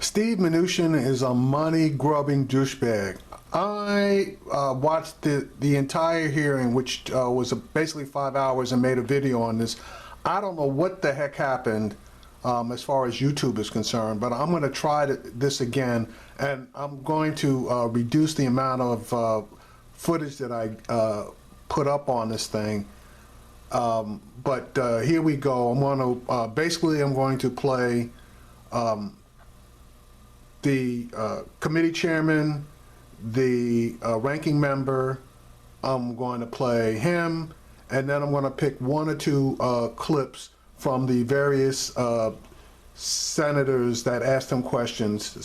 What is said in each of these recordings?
Steve Mnuchin is a money-grubbing douchebag. I watched the entire hearing, which was basically 5 hours, and made a video on this. I don't know what the heck happened as far as YouTube is concerned, but I'm going to try this again, and I'm going to reduce the amount of footage that I put up on this thing. But here we go. I'm going to play the committee chairman, the ranking member. I'm going to play him, and then I'm going to pick one or two clips from the various senators that asked him questions, to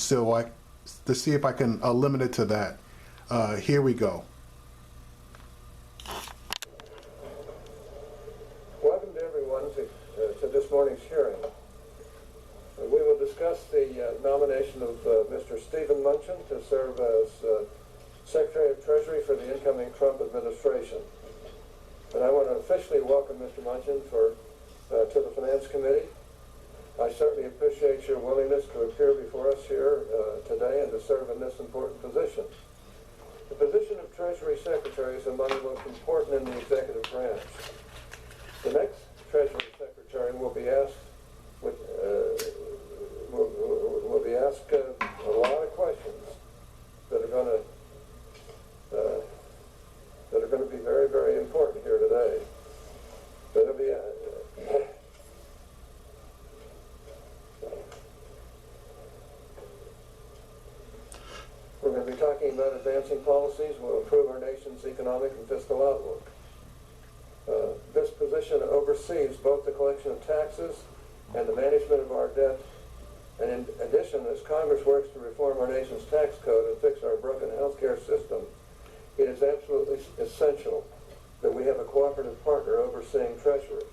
see if I can limit it to that. Here we go. Welcome to everyone to this morning's hearing. We will discuss the nomination of Mr. Stephen Mnuchin to serve as Secretary of Treasury for the incoming Trump administration. And I want to officially welcome Mr. Mnuchin to the Finance Committee. I certainly appreciate your willingness to appear before us here today and to serve in this important position. The position of Treasury Secretary is among the most important in the executive branch. The next Treasury Secretary will be asked a lot of questions that are going to be very, very important here today. We're going to be talking about advancing policies that will improve our nation's economic and fiscal outlook. This position oversees both the collection of taxes and the management of our debt. And in addition, as Congress works to reform our nation's tax code and fix our broken healthcare system, it is absolutely essential that we have a cooperative partner overseeing Treasury.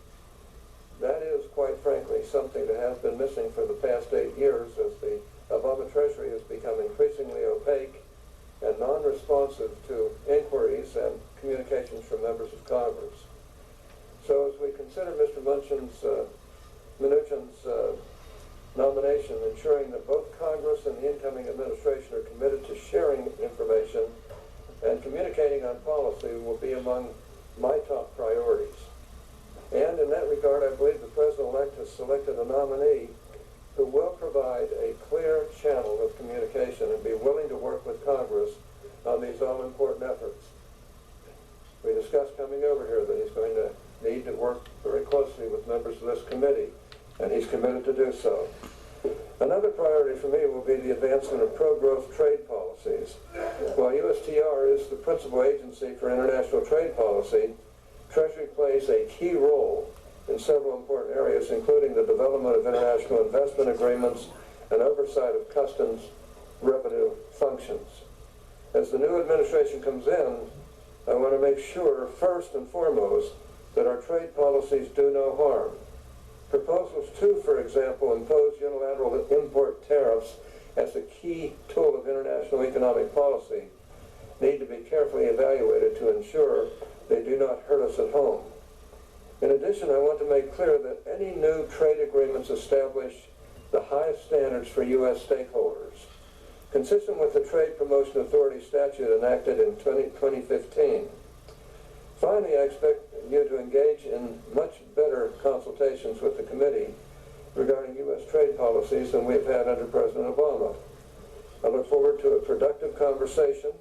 That is, quite frankly, something that has been missing for the past 8 years as the Obama Treasury has become increasingly opaque and non-responsive to inquiries and communications from members of Congress. So as we consider Mr. Mnuchin's nomination, ensuring that both Congress and the incoming administration are committed to sharing information and communicating on policy will be among my top priorities. And in that regard, I believe the President-elect has selected a nominee who will provide a clear channel of communication and be willing to work with Congress on these all-important efforts. We discussed coming over here that he's going to need to work very closely with members of this committee, and he's committed to do so. Another priority for me will be the advancement of pro-growth trade policies. While USTR is the principal agency for international trade policy, Treasury plays a key role in several important areas, including the development of international investment agreements and oversight of customs revenue functions. As the new administration comes in, I want to make sure, first and foremost, that our trade policies do no harm. Proposals to, for example, impose unilateral import tariffs as a key tool of international economic policy need to be carefully evaluated to ensure they do not hurt us at home. In addition, I want to make clear that any new trade agreements establish the highest standards for U.S. stakeholders, consistent with the Trade Promotion Authority statute enacted in 2015. Finally, I expect you to engage in much better consultations with the committee regarding U.S. trade policies than we've had under President Obama. I look forward to a productive conversation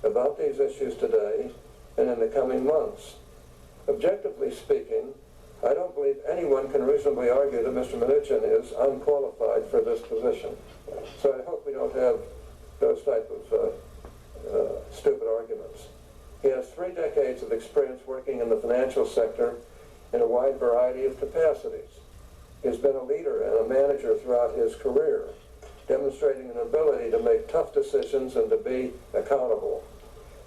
about these issues today and in the coming months. Objectively speaking, I don't believe anyone can reasonably argue that Mr. Mnuchin is unqualified for this position. So I hope we don't have those type of stupid arguments. He has 3 decades of experience working in the financial sector in a wide variety of capacities. He has been a leader and a manager throughout his career, demonstrating an ability to make tough decisions and to be accountable.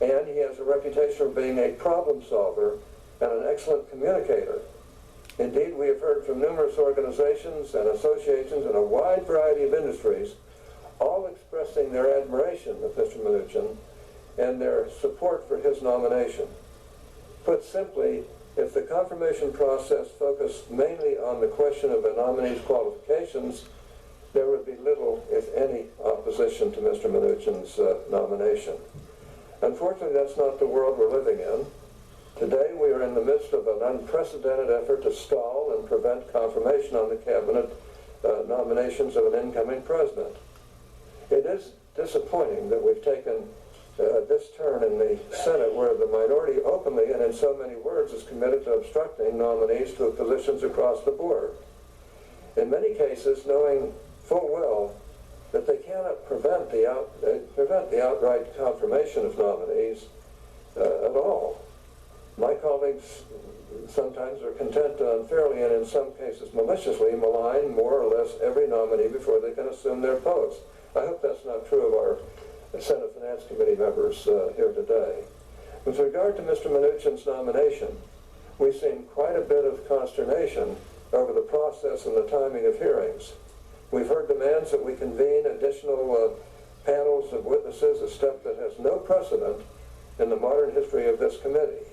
And he has a reputation for being a problem solver and an excellent communicator. Indeed, we have heard from numerous organizations and associations in a wide variety of industries, all expressing their admiration of Mr. Mnuchin and their support for his nomination. Put simply, if the confirmation process focused mainly on the question of a nominee's qualifications, there would be little, if any, opposition to Mr. Mnuchin's nomination. Unfortunately, that's not the world we're living in. Today, we are in the midst of an unprecedented effort to stall and prevent confirmation on the cabinet nominations of an incoming president. It is disappointing that we've taken this turn in the Senate where the minority openly and in so many words is committed to obstructing nominees to positions across the board. In many cases, knowing full well that they cannot prevent the outright confirmation of nominees at all. My colleagues sometimes are content to unfairly and in some cases maliciously malign more or less every nominee before they can assume their post. I hope that's not true of our Senate Finance Committee members here today. With regard to Mr. Mnuchin's nomination, we've seen quite a bit of consternation over the process and the timing of hearings. We've heard demands that we convene additional panels of witnesses, a step that has no precedent in the modern history of this committee.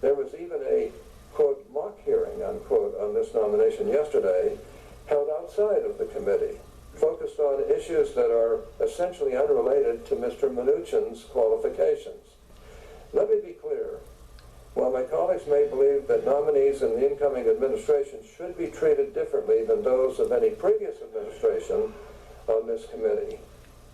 There was even a, quote, mock hearing, unquote, on this nomination yesterday, held outside of the committee, focused on issues that are essentially unrelated to Mr. Mnuchin's qualifications. Let me be clear. While my colleagues may believe that nominees in the incoming administration should be treated differently than those of any previous administration on this committee,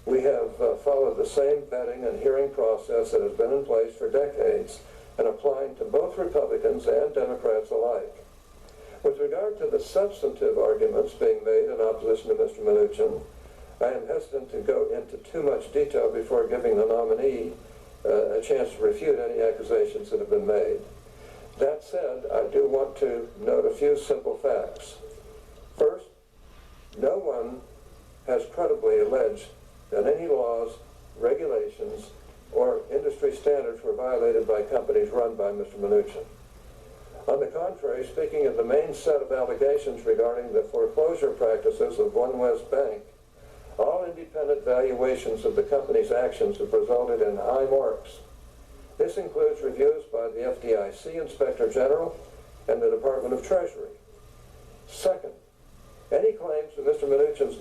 we have followed the same vetting and hearing process that has been in place for decades and applying to both Republicans and Democrats alike. With regard to the substantive arguments being made in opposition to Mr. Mnuchin, I am hesitant to go into too much detail before giving the nominee a chance to refute any accusations that have been made. That said, I do want to note a few simple facts. First, no one has credibly alleged that any laws, regulations, or industry standards were violated by companies run by Mr. Mnuchin. On the contrary, speaking of the main set of allegations regarding the foreclosure practices of One West Bank, all independent valuations of the company's actions have resulted in high marks. This includes reviews by the FDIC Inspector General and the Department of Treasury. Second, any claims that Mr. Mnuchin's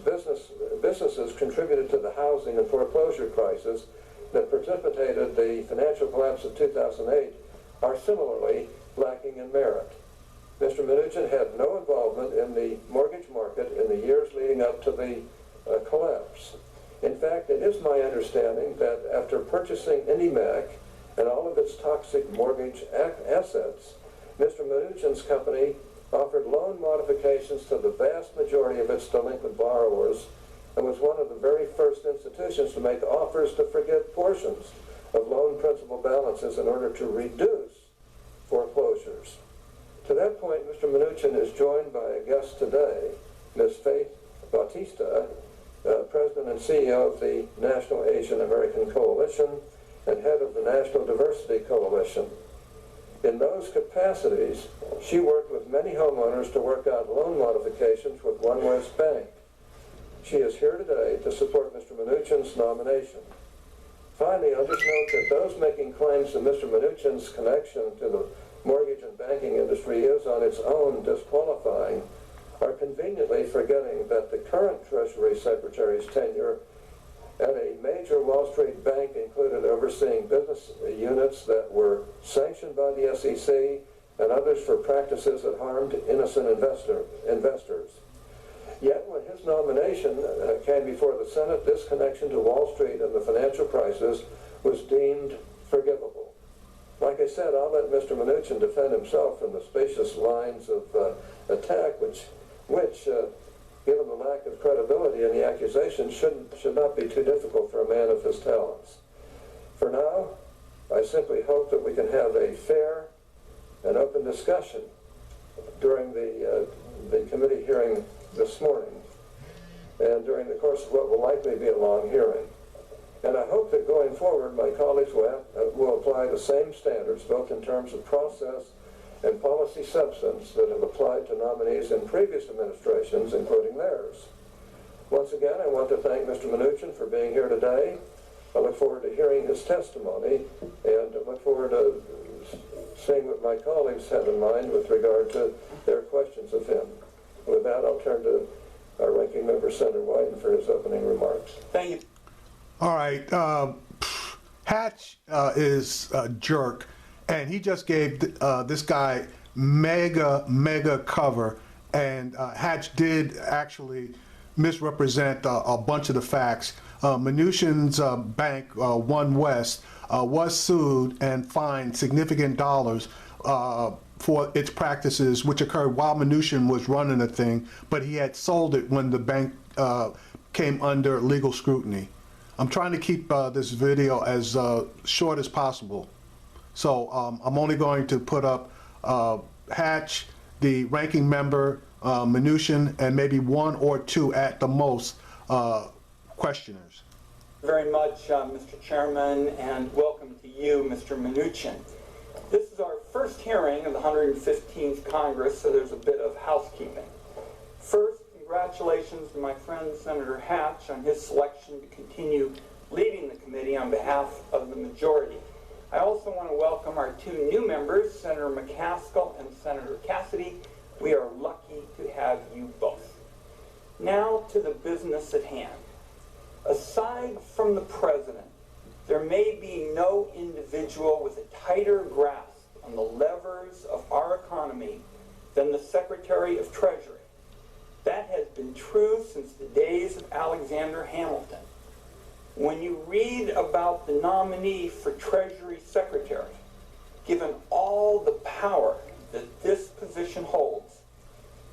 businesses contributed to the housing and foreclosure crisis that precipitated the financial collapse of 2008 are similarly lacking in merit. Mr. Mnuchin had no involvement in the mortgage market in the years leading up to the collapse. In fact, it is my understanding that after purchasing IndyMac and all of its toxic mortgage assets, Mr. Mnuchin's company offered loan modifications to the vast majority of its delinquent borrowers and was one of the very first institutions to make offers to forgive portions of loan principal balances in order to reduce foreclosures. To that point, Mr. Mnuchin is joined by a guest today, Ms. Faith Bautista, President and CEO of the National Asian American Coalition and head of the National Diversity Coalition. In those capacities, she worked with many homeowners to work out loan modifications with One West Bank. She is here today to support Mr. Mnuchin's nomination. Finally, I'll just note that those making claims that Mr. Mnuchin's connection to the mortgage and banking industry is on its own disqualifying are conveniently forgetting that the current Treasury Secretary's tenure at a major Wall Street bank included overseeing business units that were sanctioned by the SEC and others for practices that harmed innocent investors. Yet when his nomination came before the Senate, this connection to Wall Street and the financial crisis was deemed forgivable. Like I said, I'll let Mr. Mnuchin defend himself from the spacious lines of attack which given the lack of credibility in the accusation, should not be too difficult for a man of his talents. For now, I simply hope that we can have a fair and open discussion during the committee hearing this morning and during the course of what will likely be a long hearing. And I hope that going forward, my colleagues will apply the same standards, both in terms of process and policy substance, that have applied to nominees in previous administrations, including theirs. Once again, I want to thank Mr. Mnuchin for being here today. I look forward to hearing his testimony, and I look forward to seeing what my colleagues have in mind with regard to their questions of him. With that, I'll turn to our ranking member, Senator Wyden, for his opening remarks. Thank you. All right, Hatch is a jerk, and he just gave this guy mega cover, and Hatch did actually misrepresent a bunch of the facts. Mnuchin's bank, One West, was sued and fined significant dollars for its practices, which occurred while Mnuchin was running the thing, but he had sold it when the bank came under legal scrutiny. I'm trying to keep this video as short as possible. So I'm only going to put up Hatch, the ranking member, Mnuchin, and maybe one or two at the most questioners. Very much, Mr. Chairman, and welcome to you, Mr. Mnuchin. This is our first hearing of the 115th Congress, so there's a bit of housekeeping. First, congratulations to my friend Senator Hatch on his selection to continue leading the committee on behalf of the majority. I also want to welcome our two new members, Senator McCaskill and Senator Cassidy. We are lucky to have you both. Now to the business at hand. Aside from the President, there may be no individual with a tighter grasp on the levers of our economy than the Secretary of Treasury. That has been true since the days of Alexander Hamilton. When you read about the nominee for Treasury Secretary, given all the power that this position holds,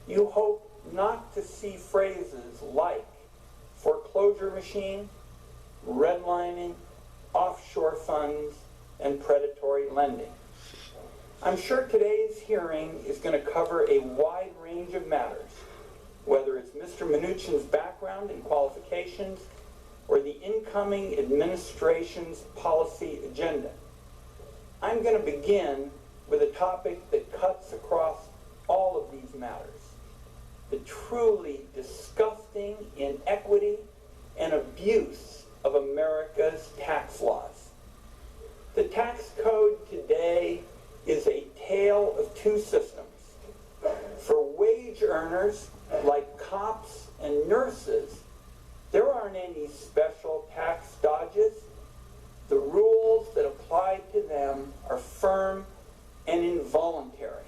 you hope not to see phrases like foreclosure machine, redlining, offshore funds, and predatory lending. I'm sure today's hearing is going to cover a wide range of matters, whether it's Mr. Mnuchin's background and qualifications or the incoming administration's policy agenda. I'm going to begin with a topic that cuts across all of these matters: the truly disgusting inequity and abuse of America's tax laws. The tax code today is a tale of two systems. For wage earners, like cops and nurses, there aren't any special tax dodges. The rules that apply to them are firm and involuntary.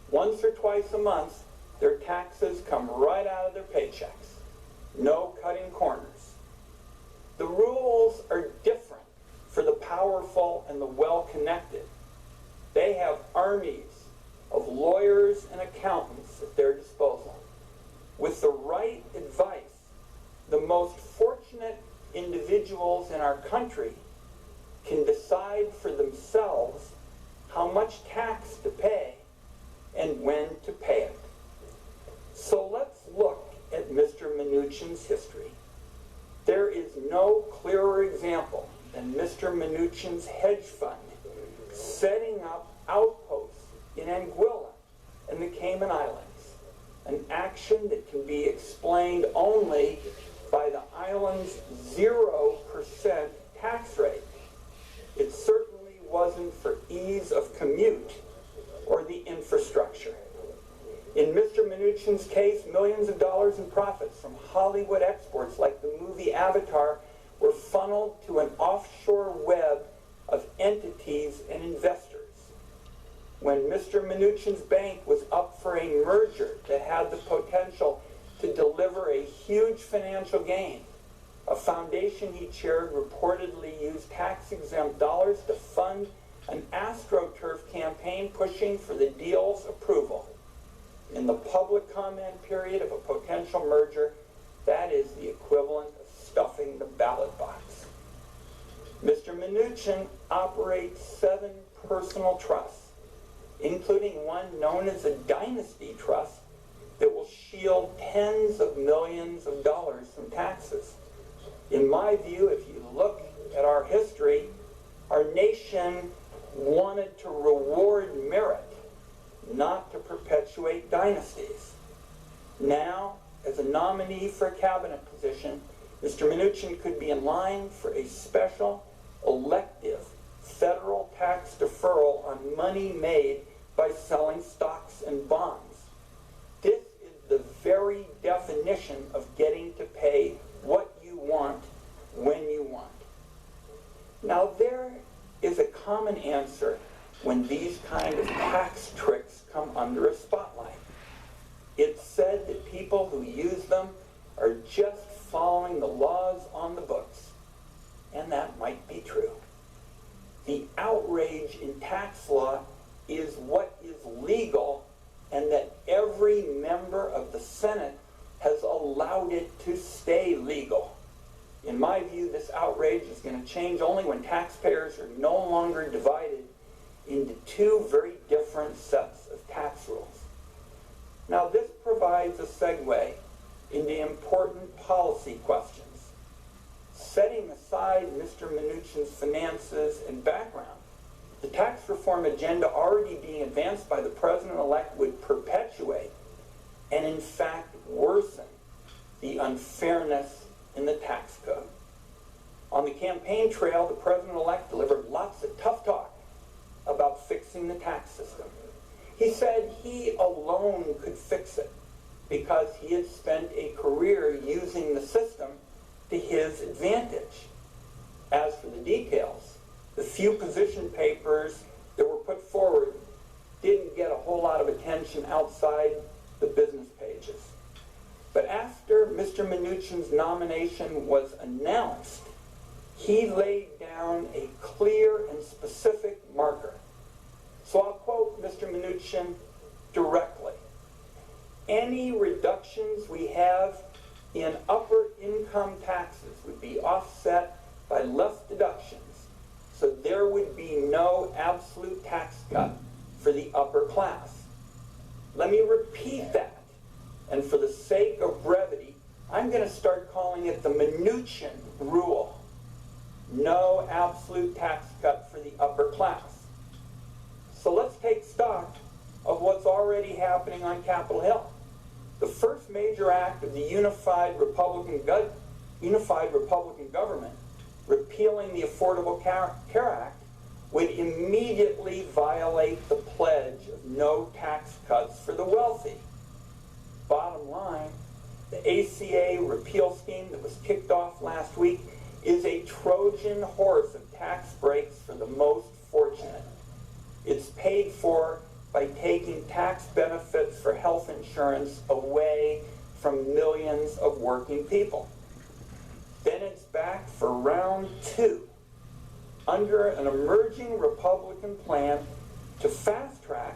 Once or twice a month, their taxes come right out of their paychecks. No cutting corners. The rules are different for the powerful and the well-connected. They have armies of lawyers and accountants at their disposal. With the right advice, the most fortunate individuals in our country can decide for themselves how much tax to pay and when to pay it. So let's look at Mr. Mnuchin's history. There is no clearer example than Mr. Mnuchin's hedge fund setting up outposts in Anguilla and the Cayman Islands, an action that can be explained only by the island's 0% tax rate. It certainly wasn't for ease of commute or the infrastructure. In Mr. Mnuchin's case, millions of dollars in profits from Hollywood exports like the movie Avatar were funneled to an offshore web of entities and investors. When Mr. Mnuchin's bank was up for a merger that had the potential to deliver a huge financial gain, a foundation he chaired reportedly used tax-exempt dollars to fund an AstroTurf campaign pushing for the deal's approval. In the public comment period of a potential merger, that is the equivalent of stuffing the ballot box. Mr. Mnuchin operates 7 personal trusts, including one known as a dynasty trust that will shield tens of millions of dollars from taxes. In my view, if you look at our history, our nation wanted to reward merit, not to perpetuate dynasties. Now, as a nominee for a cabinet position, Mr. Mnuchin could be in line for a special elective federal tax deferral on money made by selling stocks and bonds. This is the very definition of getting to pay what you want when you want. common answer when these kind of tax tricks come under a spotlight. It's said that people who use them are just following the laws on the books, and that might be true. The outrage in tax law is what is legal, and that every member of the Senate has allowed it to stay legal. In my view, this outrage is going to change only when taxpayers are no longer divided into two very different sets of tax rules. Now, this provides a segue into important policy questions. Setting aside Mr. Mnuchin's finances and background, the tax reform agenda already being advanced by the President-elect would perpetuate and in fact worsen the unfairness in the tax code. On the campaign trail, the President-elect delivered lots of tough talk about fixing the tax system. He said he alone could fix it because he had spent a career using the system to his advantage. As for the details, the few position papers that were put forward didn't get a whole lot of attention outside the business pages. But after Mr. Mnuchin's nomination was announced, he laid down a clear and specific marker. So I'll quote Mr. Mnuchin directly. Any reductions we have in upper income taxes would be offset by less deductions, so there would be no absolute tax cut for the upper class. Let me repeat that, and for the sake of brevity, I'm going to start calling it the Mnuchin rule. No absolute tax cut for the upper class. So let's take stock of what's already happening on Capitol Hill. The first major act of the unified Republican government, repealing the Affordable Care Act, would immediately violate the pledge of no tax cuts for the wealthy. Bottom line, the ACA repeal scheme that was kicked off last week is a Trojan horse of tax breaks for the most fortunate. It's paid for by taking tax benefits for health insurance away from millions of working people. Then it's back for round two, under an emerging Republican plan to fast-track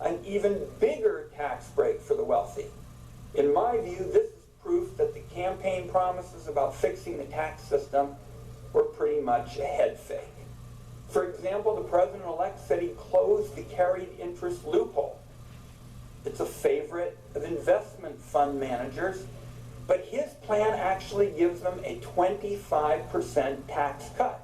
an even bigger tax break for the wealthy. In my view, this is proof that the campaign promises about fixing the tax system were pretty much a head fake. For example, the President-elect said he closed the carried interest loophole. It's a favorite of investment fund managers, but his plan actually gives them a 25% tax cut.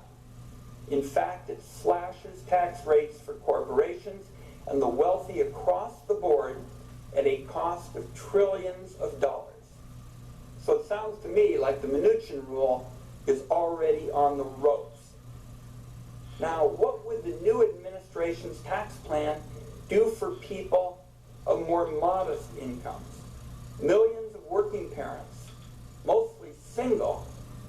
In fact, it slashes tax rates for corporations and the wealthy across the board at a cost of trillions of dollars. So it sounds to me like the Mnuchin rule is already on the ropes. Now, what would the new administration's tax plan do for people of more modest incomes? Millions of working parents, mostly single,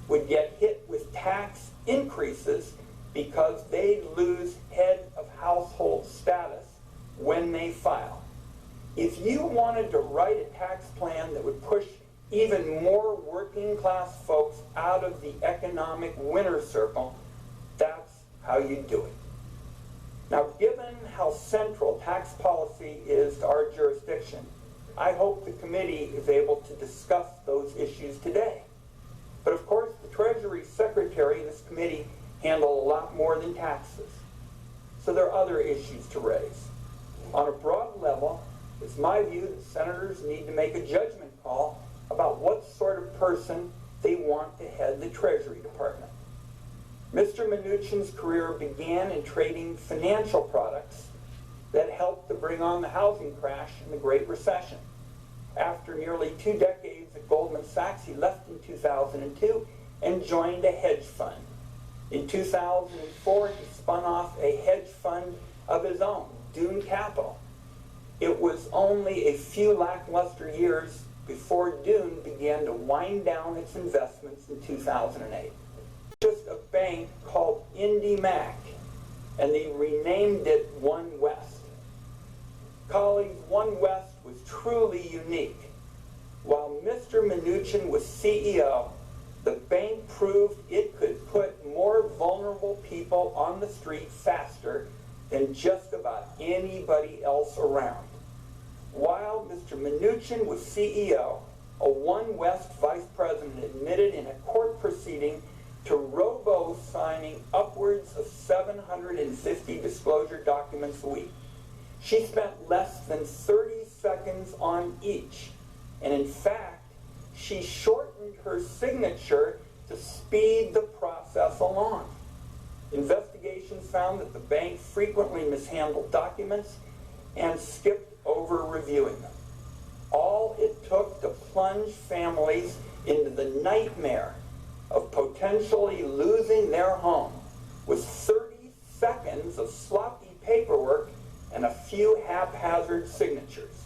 would get hit with tax increases because they'd lose head of household status when they file. If you wanted to write a tax plan that would push even more working class folks out of the economic winner's circle, that's how you do it. Now, given how central tax policy is to our jurisdiction, I hope the committee is able to discuss those issues today. But of course, the Treasury Secretary and this committee handle a lot more than taxes. So there are other issues to raise. On a broad level, it's my view that senators need to make a judgment call about what sort of person they want to head the Treasury Department. Mr. Mnuchin's career began in trading financial products that helped to bring on the housing crash and the Great Recession. After nearly 2 decades at Goldman Sachs, he left in 2002 and joined a hedge fund. In 2004, he spun off a hedge fund of his own, Dune Capital. It was only a few lackluster years before Dune began to wind down its investments in 2008. Just a bank called IndyMac and they renamed it One West. Colleagues, One West was truly unique. While Mr. Mnuchin was CEO, the bank proved it could put more vulnerable people on the street faster than just about anybody else around. While Mr. Mnuchin was CEO, a One West vice president admitted in a court proceeding to robo-signing upwards of 750 disclosure documents a week. She spent less than 30 seconds on each, and in fact, she shortened her signature to speed the process along. Investigations found that the bank frequently mishandled documents and skipped over reviewing them. All it took to plunge families into the nightmare of potentially losing their home was 30 seconds of sloppy paperwork and a few haphazard signatures.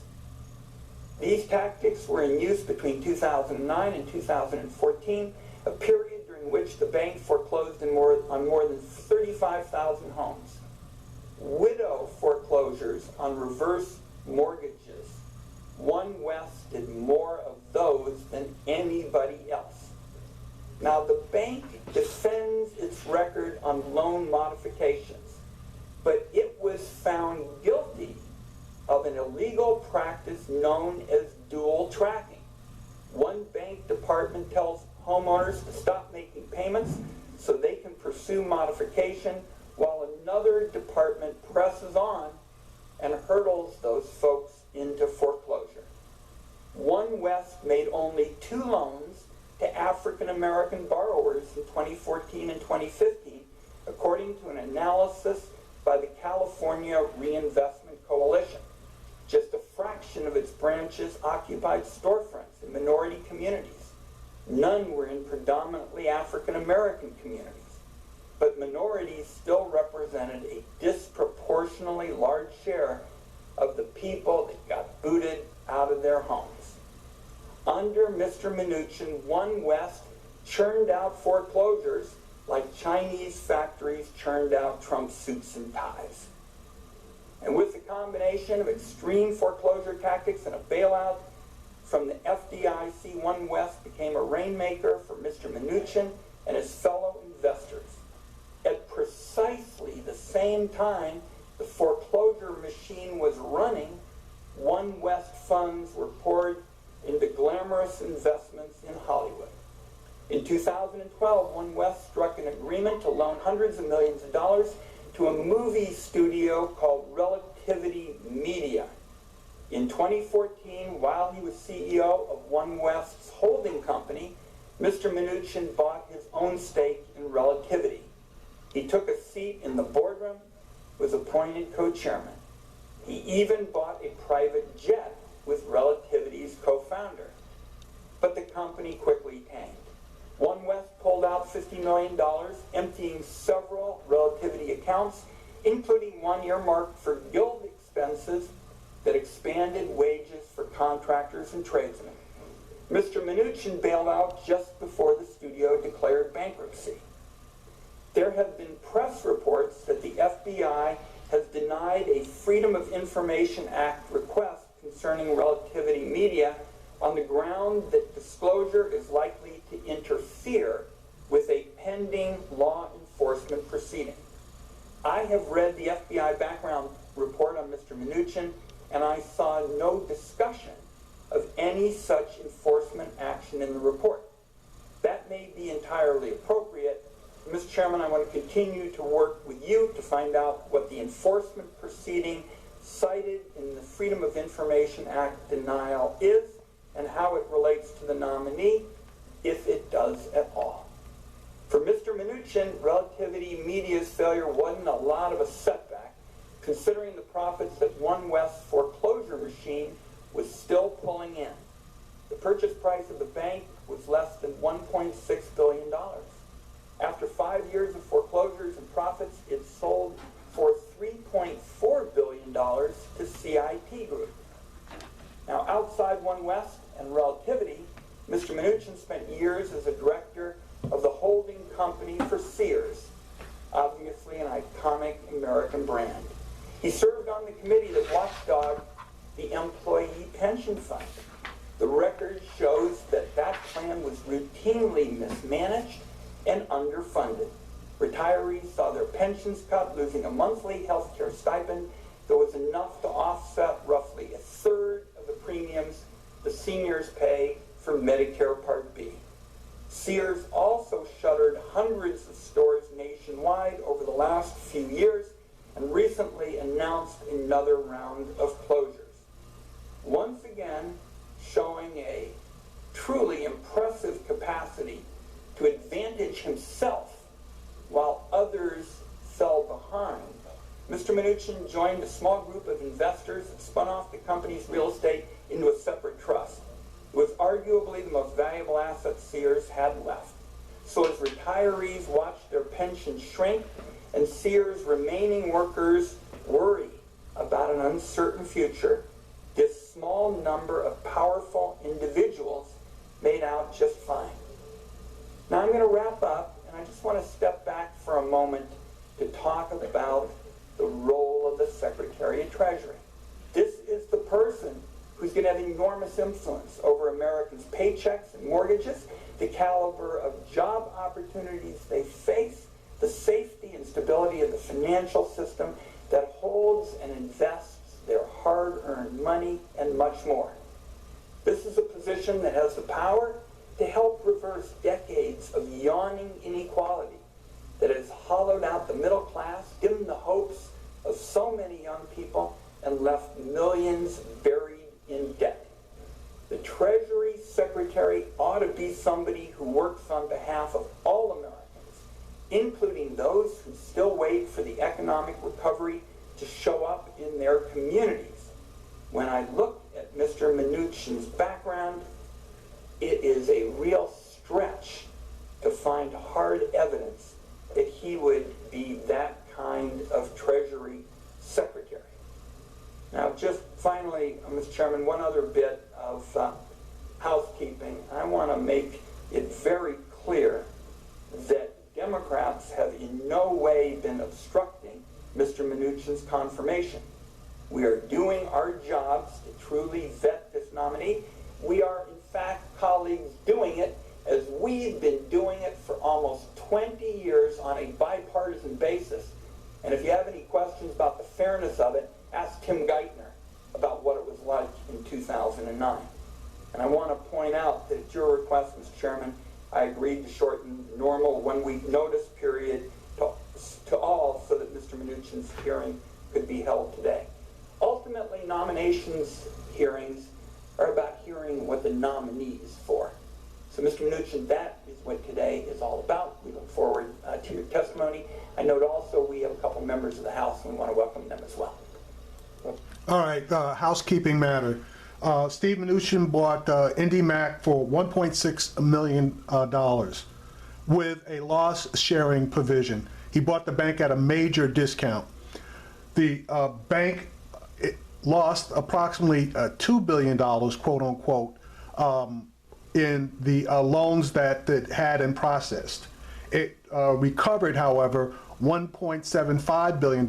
These tactics were in use between 2009 and 2014, a period during which the bank foreclosed on more than 35,000 homes. Widow foreclosures on reverse mortgages. One West did more of those than anybody else. Now, the bank defends its record on loan modifications, but it was found guilty of an illegal practice known as dual tracking. One bank department tells homeowners to stop making payments so they can pursue modification, while another department presses on and hurdles those folks into foreclosure. One West made only 2 loans to African American borrowers in 2014 and 2015, according to an analysis by the California Reinvestment Coalition. Just a fraction of its branches occupied storefronts in minority communities. None were in predominantly African American communities, but minorities still represented a disproportionately large share of the people that got booted out of their homes. Under Mr. Mnuchin, One West churned out foreclosures like Chinese factories churned out Trump suits and ties. And with the combination of extreme foreclosure tactics and a bailout from the FDIC, One West became a rainmaker for Mr. Mnuchin and his fellow investors. At precisely the same time the foreclosure machine was running, One West funds were poured into glamorous investments in Hollywood. In 2012, One West struck an agreement to loan hundreds of millions of dollars to a movie studio called Relativity Media. In 2014, while he was CEO of One West's holding company, Mr. Mnuchin bought his own stake in Relativity. He took a seat in the boardroom, was appointed co-chairman. He even bought a private jet with Relativity's co-founder. But the company quickly tanked. One West pulled out $50 million, emptying several Relativity accounts, including one earmarked for guild expenses that expanded wages for contractors and tradesmen. Mr. Mnuchin bailed out just before the studio declared bankruptcy. There have been press reports that the FBI has denied a Freedom of Information Act request concerning Relativity Media on the ground that disclosure is likely to interfere with a pending law enforcement proceeding. I have read the FBI background report on Mr. Mnuchin, and I saw no discussion of any such enforcement action in the report. That may be entirely appropriate. Mr. Chairman, I want to continue to work with you to find out what the enforcement proceeding cited in the Freedom of Information Act denial is and how it relates to the nominee, if it does at all. For Mr. Mnuchin, Relativity Media's failure wasn't a lot of a setback, considering the profits that One West foreclosure machine was still pulling in. The purchase price of the bank was less than $1.6 billion. After 5 years of foreclosures and profits, it sold for $3.4 billion to CIT Group. Now, outside One West and Relativity, Mr. Mnuchin spent years as a director of the holding company for Sears, obviously an iconic American brand. He served on the committee that watchdoged the Employee Pension Fund. The record shows that that plan was routinely mismanaged and underfunded. Retirees saw their pensions cut, losing a monthly health care stipend that was enough to offset roughly a third of the premiums the seniors pay for Medicare Part B. Sears also shuttered hundreds of stores nationwide over the last few years and recently announced another round of closures. Once again, showing a truly impressive capacity to advantage himself while others fell behind. Mr. Mnuchin joined a small group of investors that spun off the company's real estate into a separate trust. It was arguably the most valuable asset Sears had left. So as retirees watched their pensions shrink and Sears' remaining workers worry about an uncertain future, this small number of powerful individuals made out just fine. Now I'm going to wrap up, and I just want to step back for a moment to talk about the role of the Secretary of Treasury. This is the person who's going to have enormous influence over Americans' paychecks and mortgages, the caliber of job opportunities they face, the safety and stability of the financial system that holds and invests their hard-earned money, and much more. This is a position that has the power to help reverse decades of yawning inequality that has hollowed out the middle class, dimmed the hopes of so many young people, and left millions buried in debt. The Treasury Secretary ought to be somebody who works on behalf of all Americans, including those who still wait for the economic recovery to show up in their communities. When I look at Mr. Mnuchin's background, it is a real stretch to find hard evidence that he would be that kind of Treasury Secretary. Now, just finally, Mr. Chairman, one other bit of housekeeping. I want to make it very clear that Democrats have in no way been obstructing Mr. Mnuchin's confirmation. We are doing our jobs to truly vet this nominee. We are, in fact, colleagues, doing it as we've been doing it for almost 20 years on a bipartisan basis. And if you have any questions about the fairness of it, ask Tim Geithner about what it was like in 2009. And I want to point out that at your request, Mr. Chairman, I agreed to shorten the normal one-week notice period to all so that Mr. Mnuchin's hearing could be held today. Ultimately, nominations hearings are about hearing what the nominee is for. So, Mr. Mnuchin, that is what today is all about. We look forward to your testimony. I note also we have a couple members of the House, and we want to welcome them as well. All right, housekeeping matter. Steve Mnuchin bought IndyMac for $1.6 million with a loss-sharing provision. He bought the bank at a major discount. The bank lost approximately $2 billion, quote unquote, in the loans that it had and processed. It recovered, however, $1.75 billion,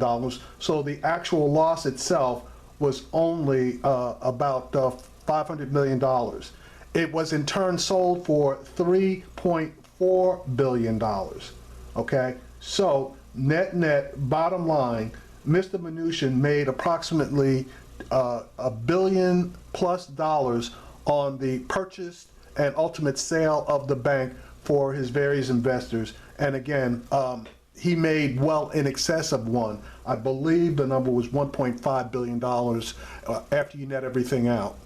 so the actual loss itself was only about $500 million. It was in turn sold for $3.4 billion, okay? So net, bottom line, Mr. Mnuchin made approximately $1 billion+ on the purchase and ultimate sale of the bank for his various investors. And again, he made well in excess of one. I believe the number was $1.5 billion after you net everything out.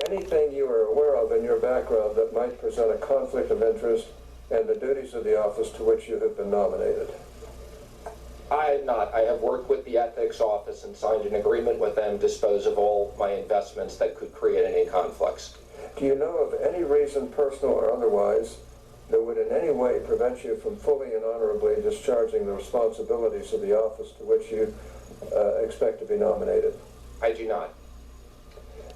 Anything you are aware of in your background that might present a conflict of interest and the duties of the office to which you have been nominated? I have not. I have worked with the ethics office and signed an agreement with them to dispose of all my investments that could create any conflicts. Do you know of any reason, personal or otherwise, that would in any way prevent you from fully and honorably discharging the responsibilities of the office to which you expect to be nominated? I do not.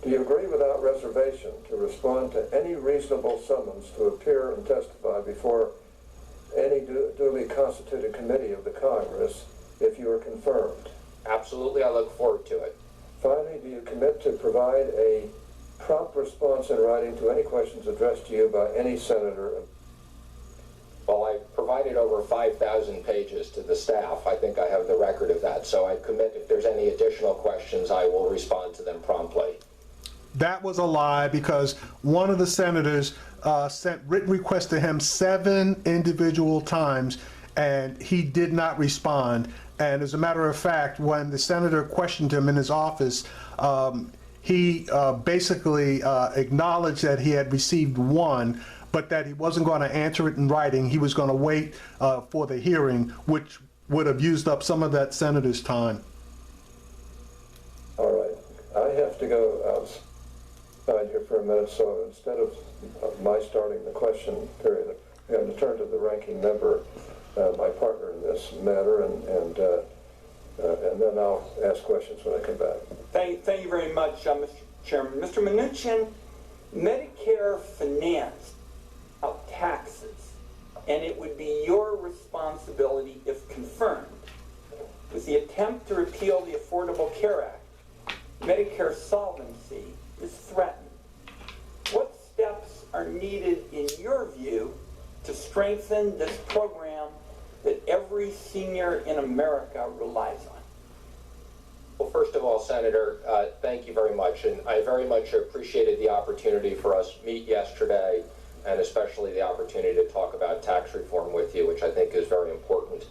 Do you agree without reservation to respond to any reasonable summons to appear and testify before any duly constituted committee of the Congress if you are confirmed? Absolutely, I look forward to it. Finally, do you commit to provide a prompt response in writing to any questions addressed to you by any senator? Well, I provided over 5,000 pages to the staff. I think I have the record of that. So I commit if there's any additional questions, I will respond to them promptly. That was a lie, because one of the senators sent written requests to him 7 individual times, and he did not respond. And as a matter of fact, when the senator questioned him in his office, he basically acknowledged that he had received one, but that he wasn't going to answer it in writing. He was going to wait for the hearing, which would have used up some of that senator's time. All right. I have to go outside here for a minute, so instead of my starting the question period, I'm going to turn to the ranking member, my partner in this matter, and then I'll ask questions when I come back. Thank you very much, Mr. Chairman. Mr. Mnuchin, Medicare financed out taxes, and it would be your responsibility, if confirmed, with the attempt to repeal the Affordable Care Act, Medicare solvency is threatened. What steps are needed, in your view, to strengthen this program that every senior in America relies on? Well, first of all, Senator, thank you very much. And I very much appreciated the opportunity for us to meet yesterday, and especially the opportunity to talk about tax reform with you, which I think is very important.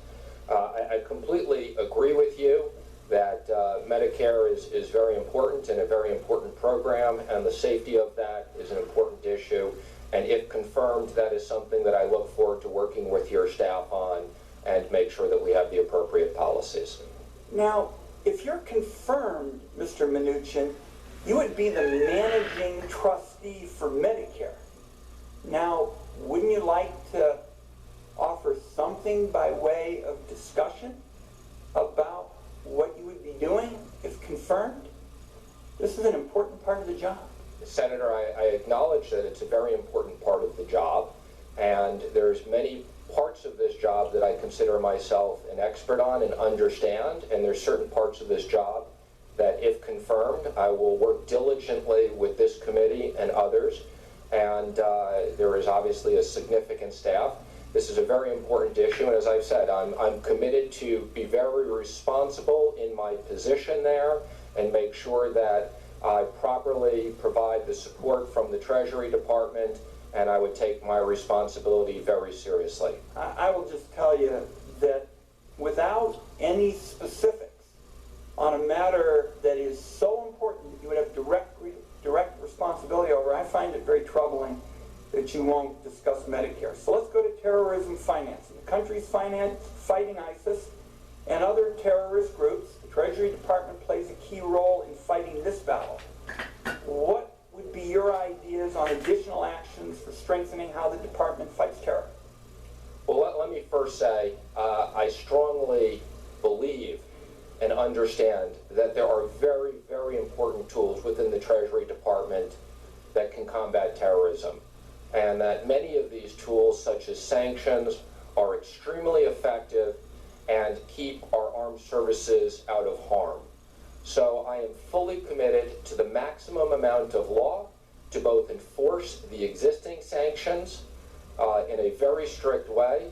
I completely agree with you that Medicare is very important and a very important program, and the safety of that is an important issue. And if confirmed, that is something that I look forward to working with your staff on and make sure that we have the appropriate policies. Now, if you're confirmed, Mr. Mnuchin, you would be the managing trustee for Medicare. Now, wouldn't you like to offer something by way of discussion about what you would be doing if confirmed? This is an important part of the job. Senator, I acknowledge that it's a very important part of the job, and there's many parts of this job that I consider myself an expert on and understand, and there's certain parts of this job that, if confirmed, I will work diligently with this committee and others, and there is obviously a significant staff. This is a very important issue, and as I've said, I'm committed to be very responsible in my position there and make sure that I properly provide the support from the Treasury Department, and I would take my responsibility very seriously. I will just tell you that without any specifics on a matter that is so important that you would have direct responsibility over, I find it very troubling that you won't discuss Medicare. So let's go to terrorism financing. The country's fighting ISIS and other terrorist groups. The Treasury Department plays a key role in fighting this battle. What would be your ideas on additional actions for strengthening how the department fights terror? Well, let me first say, I strongly believe and understand that there are very, very important tools within the Treasury Department that can combat terrorism, and that many of these tools, such as sanctions, are extremely effective and keep our armed services out of harm. So I am fully committed to the maximum amount of law to both enforce the existing sanctions in a very strict way,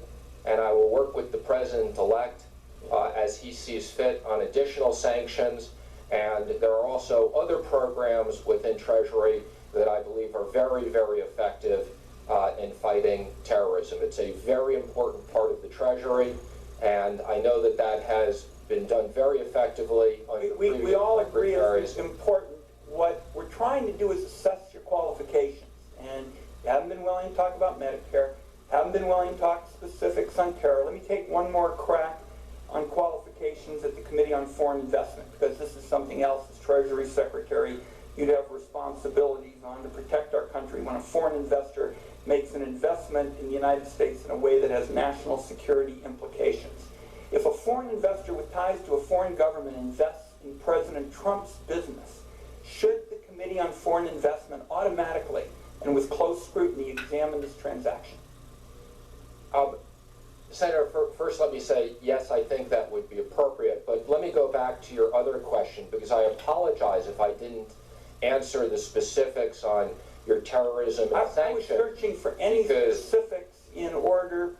and I will work with the President-elect as he sees fit on additional sanctions. And there are also other programs within Treasury that I believe are very, very effective in fighting terrorism. It's a very important part of the Treasury, and I know that that has been done very effectively. We all agree it's important. What we're trying to do is assess your qualifications, and you haven't been willing to talk about Medicare, haven't been willing to talk specifics on terror. Let me take one more crack on qualifications at the Committee on Foreign Investment, because this is something else as Treasury Secretary you'd have responsibilities on to protect our country when a foreign investor makes an investment in the United States in a way that has national security implications. If a foreign investor with ties to a foreign government invests in President Trump's business, should the Committee on Foreign Investment automatically and with close scrutiny examine this transaction? Senator, first let me say, yes, I think that would be appropriate, but let me go back to your other question, because I apologize if I didn't answer the specifics on your terrorism and I was sanction. searching for any because- specifics in order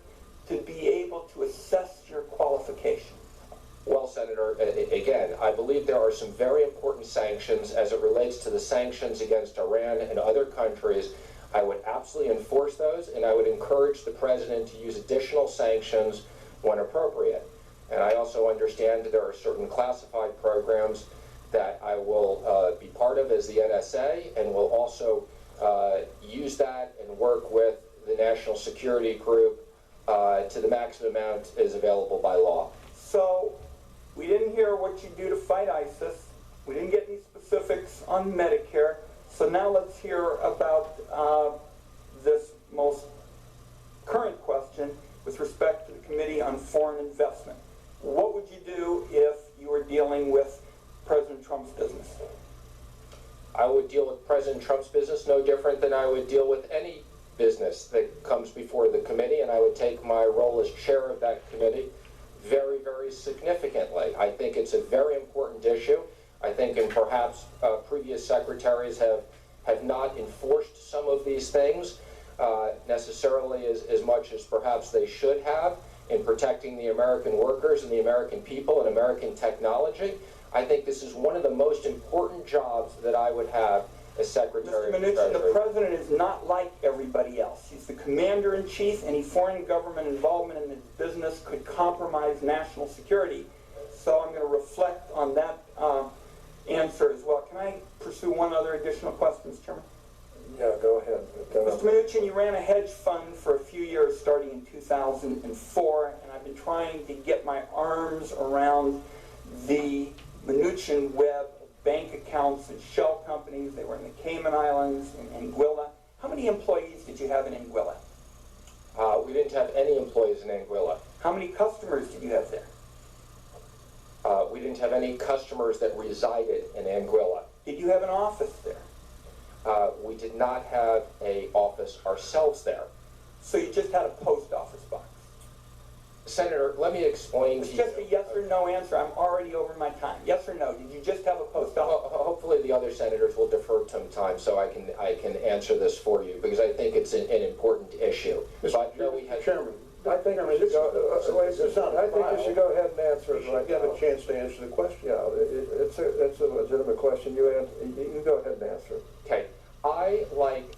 to be able to assess your qualifications. Well, Senator, again, I believe there are some very important sanctions as it relates to the sanctions against Iran and other countries. I would absolutely enforce those, and I would encourage the president to use additional sanctions when appropriate. And I also understand that there are certain classified programs that I will be part of as the NSA, and will also use that and work with the National Security Group to the maximum amount is available by law. So, we didn't hear what you do to fight ISIS. We didn't get any specifics on Medicare. So now let's hear about this most current question with respect to the Committee on Foreign Investment. What would you do if you were dealing with President Trump's business? I would deal with President Trump's business no different than I would deal with any business that comes before the committee, and I would take my role as chair of that committee very, very significantly. I think it's a very important issue. I think, and perhaps previous secretaries have not enforced some of these things necessarily as much as perhaps they should have in protecting the American workers and the American people and American technology. I think this is one of the most important jobs that I would have as Secretary Mr. of the Mnuchin, Treasury. the president is not like everybody else. He's the commander-in-chief. Any foreign government involvement in his business could compromise national security. So I'm going to reflect on that answer as well. Can I pursue one other additional question, Mr. Chairman? Yeah, go ahead. Mr. Mnuchin, you ran a hedge fund for a few years starting in 2004, and I've been trying to get my arms around the Mnuchin web of bank accounts and shell companies. They were in the Cayman Islands, in Anguilla. How many employees did you have in Anguilla? We didn't have any employees in Anguilla. How many customers did you have there? We didn't have any customers that resided in Anguilla. Did you have an office there? We did not have an office ourselves there. So you just had a post office box? Senator, let me explain It's to you. just a yes or no answer. I'm already over my time. Yes or no? Did you just have a post office? Hopefully the other senators will defer some time so I can answer this for you, because I think it's an important issue. But no, we had. Chairman, I think you should go ahead and answer it you right should get now. a chance to answer the question. Yeah, it's a legitimate question. You can go ahead and answer it. Okay, I, like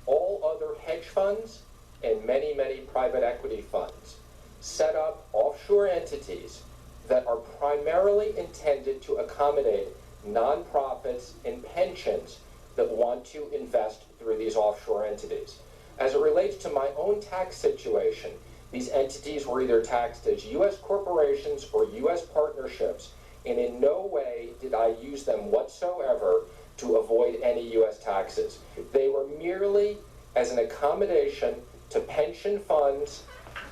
all other hedge funds and many, many private equity funds, set up offshore entities that are primarily intended to accommodate nonprofits and pensions that want to invest through these offshore entities. As it relates to my own tax situation, these entities were either taxed as U.S. corporations or U.S. partnerships, and in no way did I use them whatsoever to avoid any U.S. taxes. They were merely as an accommodation to pension funds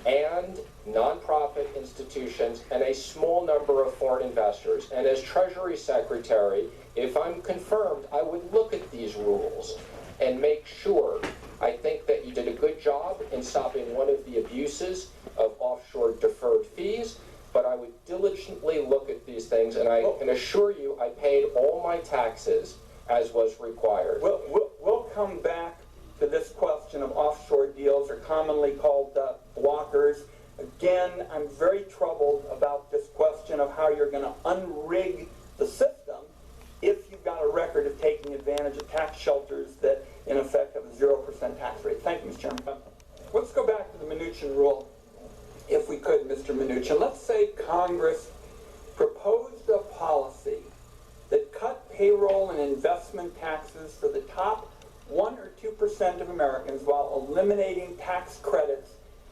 and nonprofit institutions and a small number of foreign investors. And as Treasury Secretary, if I'm confirmed, I would look at these rules and make sure. I think that you did a good job in stopping one of the abuses of offshore deferred fees, but I would diligently look at these things, and I can assure you I paid all my taxes as was required. We'll come back to this question of offshore deals, or commonly called blockers. Again, I'm very troubled about this question of how you're going to unrig the system if you've got a record of taking advantage of tax shelters that, in effect, have a 0% tax rate. Thank you, Mr. Chairman. Let's go back to the Mnuchin rule, if we could, Mr. Mnuchin. Let's say Congress proposed a policy that cut payroll and investment taxes for the top 1 or 2% of Americans while eliminating tax credits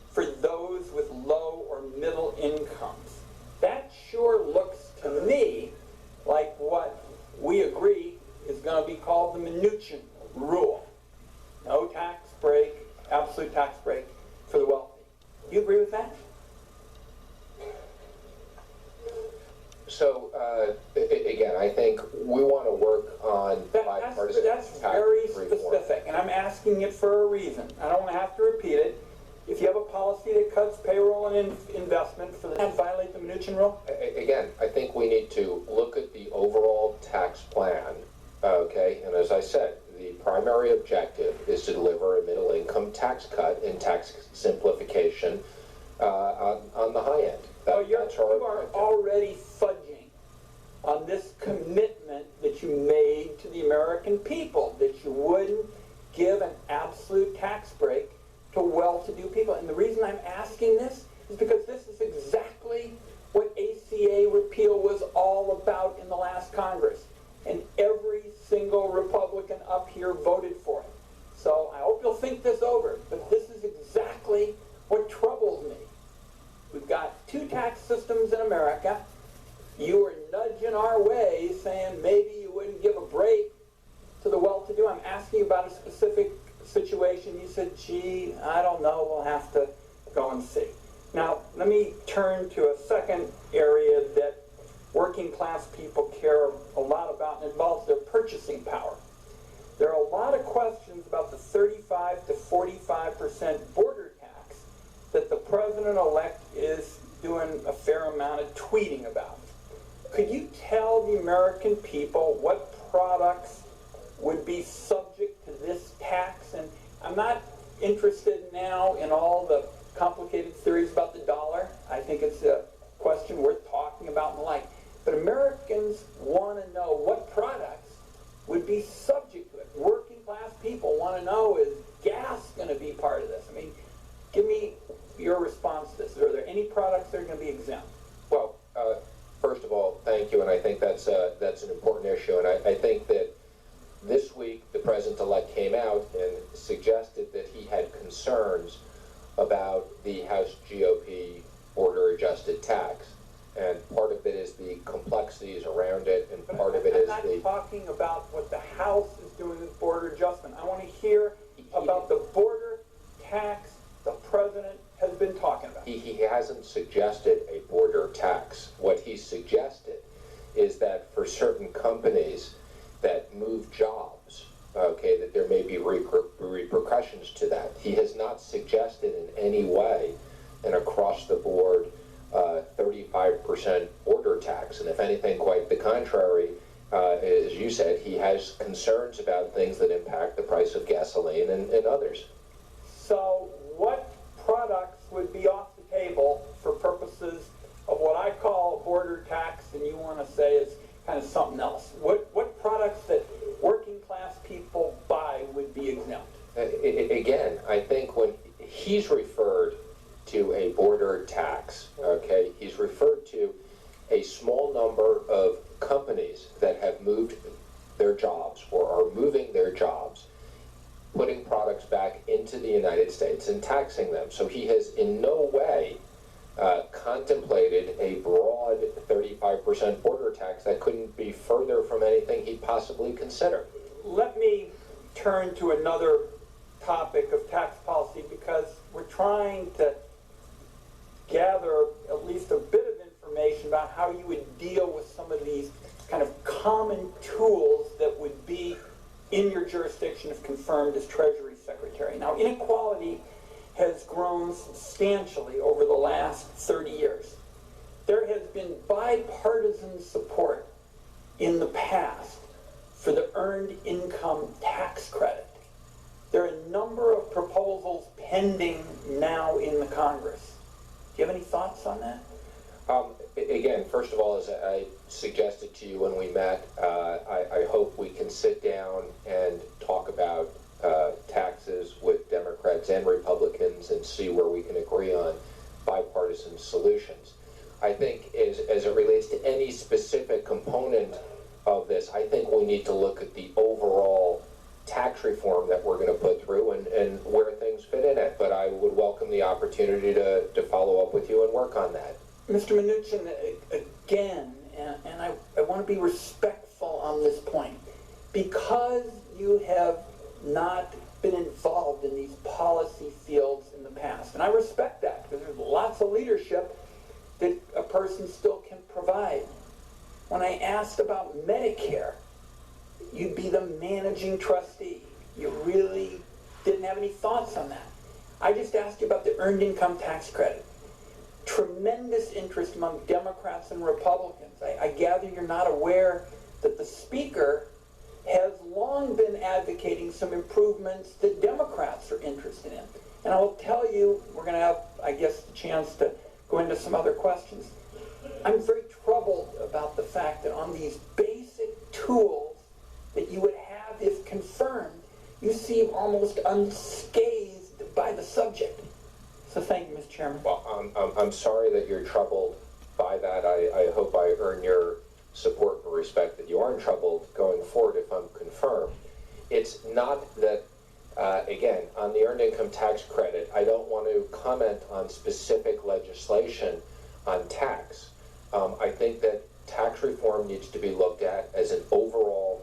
for those with low or middle incomes. That sure looks to me like what we agree is going to be called the Mnuchin rule. No tax break, absolute tax break for the wealthy. Do you agree with that? So, again, I think we want to work on bipartisan That's tax very reform. specific, and I'm asking it for a reason. I don't want to have to repeat it. if you have a policy that cuts payroll and investment for the violate the Mnuchin rule? Again, I think we need to look at the overall tax plan, okay? And as I said, the primary objective is to deliver a middle income tax cut and tax simplification on the high end. Well, you That's our are objective. already fudging on this commitment that you made to the American people, that you wouldn't give an absolute tax break to well-to-do people. And the reason I'm asking this is because this is exactly what ACA repeal was all about in the last Congress. And every single Republican up here voted for it. So I hope you'll think this over, but this is exactly what troubles me. We've got two tax systems in America. You were nudging our way, saying maybe you wouldn't give a break to the well-to-do. I'm asking you about a specific situation. You said, gee, I don't know, we'll have to go and see. Now, let me turn to a second area that working class people care a lot about, and involves their purchasing power. There are a lot of questions about the 35 to 45% border tax that the president-elect is doing a fair amount of tweeting about. Could you tell the American people what products would be subject to this tax? And I'm not interested now in all the complicated theories about the dollar. I think it's a question worth talking about and the like. But Americans want to know what products would be subject to it. Working class people want to know, is gas going to be part of this? I mean, give me your response to this. Are there any products that are going to be exempt? Well, first of all, thank you, and I think that's an important issue. And I think that this week the president-elect came out and suggested that he had concerns about the House GOP border-adjusted tax. And part of it is the complexities around it, and part of it is I'm not talking about what the House is doing with border adjustment. I want to hear about the border tax the president has been talking about. He hasn't suggested a border tax. What he suggested is that for certain companies that move jobs, okay, that there may be repercussions to that. He has not suggested in any way an across-the-board 35% border tax. And if anything, quite the contrary, as you said, he has concerns about things that impact the price of gasoline and others. So what products would be off the table for purposes of what I call a border tax, and you want to say is kind of something else? What products that working class people buy would be exempt? Again, I think when he's referred to a border tax, okay, he's referred to a small number of companies that have moved their jobs or are moving their jobs, putting products back into the United States and taxing them. So he has in no way contemplated a broad 35% border tax that couldn't be further from anything he'd possibly consider. Let me turn to another topic of tax policy, because we're trying to gather at least a bit of information about how you would deal with some of these kind of common tools that would be in your jurisdiction if confirmed as Treasury Secretary. Now, inequality has grown substantially over the last 30 years. There has been bipartisan support in the past for the Earned Income Tax Credit. There are a number of proposals pending now in the Congress. Do you have any thoughts on that? Again, first of all, as I suggested to you when we met, I hope we can sit down and talk about taxes with Democrats and Republicans and see where we can agree on bipartisan solutions. I think as it relates to any specific component of this, I think we need to look at the overall tax reform that we're going to put through and where things fit in it. But I would welcome the opportunity to follow up with you and work on that. Mr. Mnuchin, again, and I want to be respectful on this point, because you have not been involved in these policy fields in the past, and I respect that, because there's lots of leadership that a person still can provide. When I asked about Medicare, you'd be the managing trustee. You really didn't have any thoughts on that. I just asked you about the earned income tax credit. Tremendous interest among Democrats and Republicans. I gather you're not aware that the Speaker has long been advocating some improvements that Democrats are interested in. And I will tell you, we're going to have, I guess, the chance to go into some other questions. I'm very troubled about the fact that on these basic tools that you would have if confirmed, you seem almost unscathed by the subject. So thank you, Mr. Chairman. Well, I'm sorry that you're troubled by that. I hope I earn your support and respect that you aren't troubled going forward if I'm confirmed. It's not that, again, on the earned income tax credit, I don't want to comment on specific legislation on tax. I think that tax reform needs to be looked at as an overall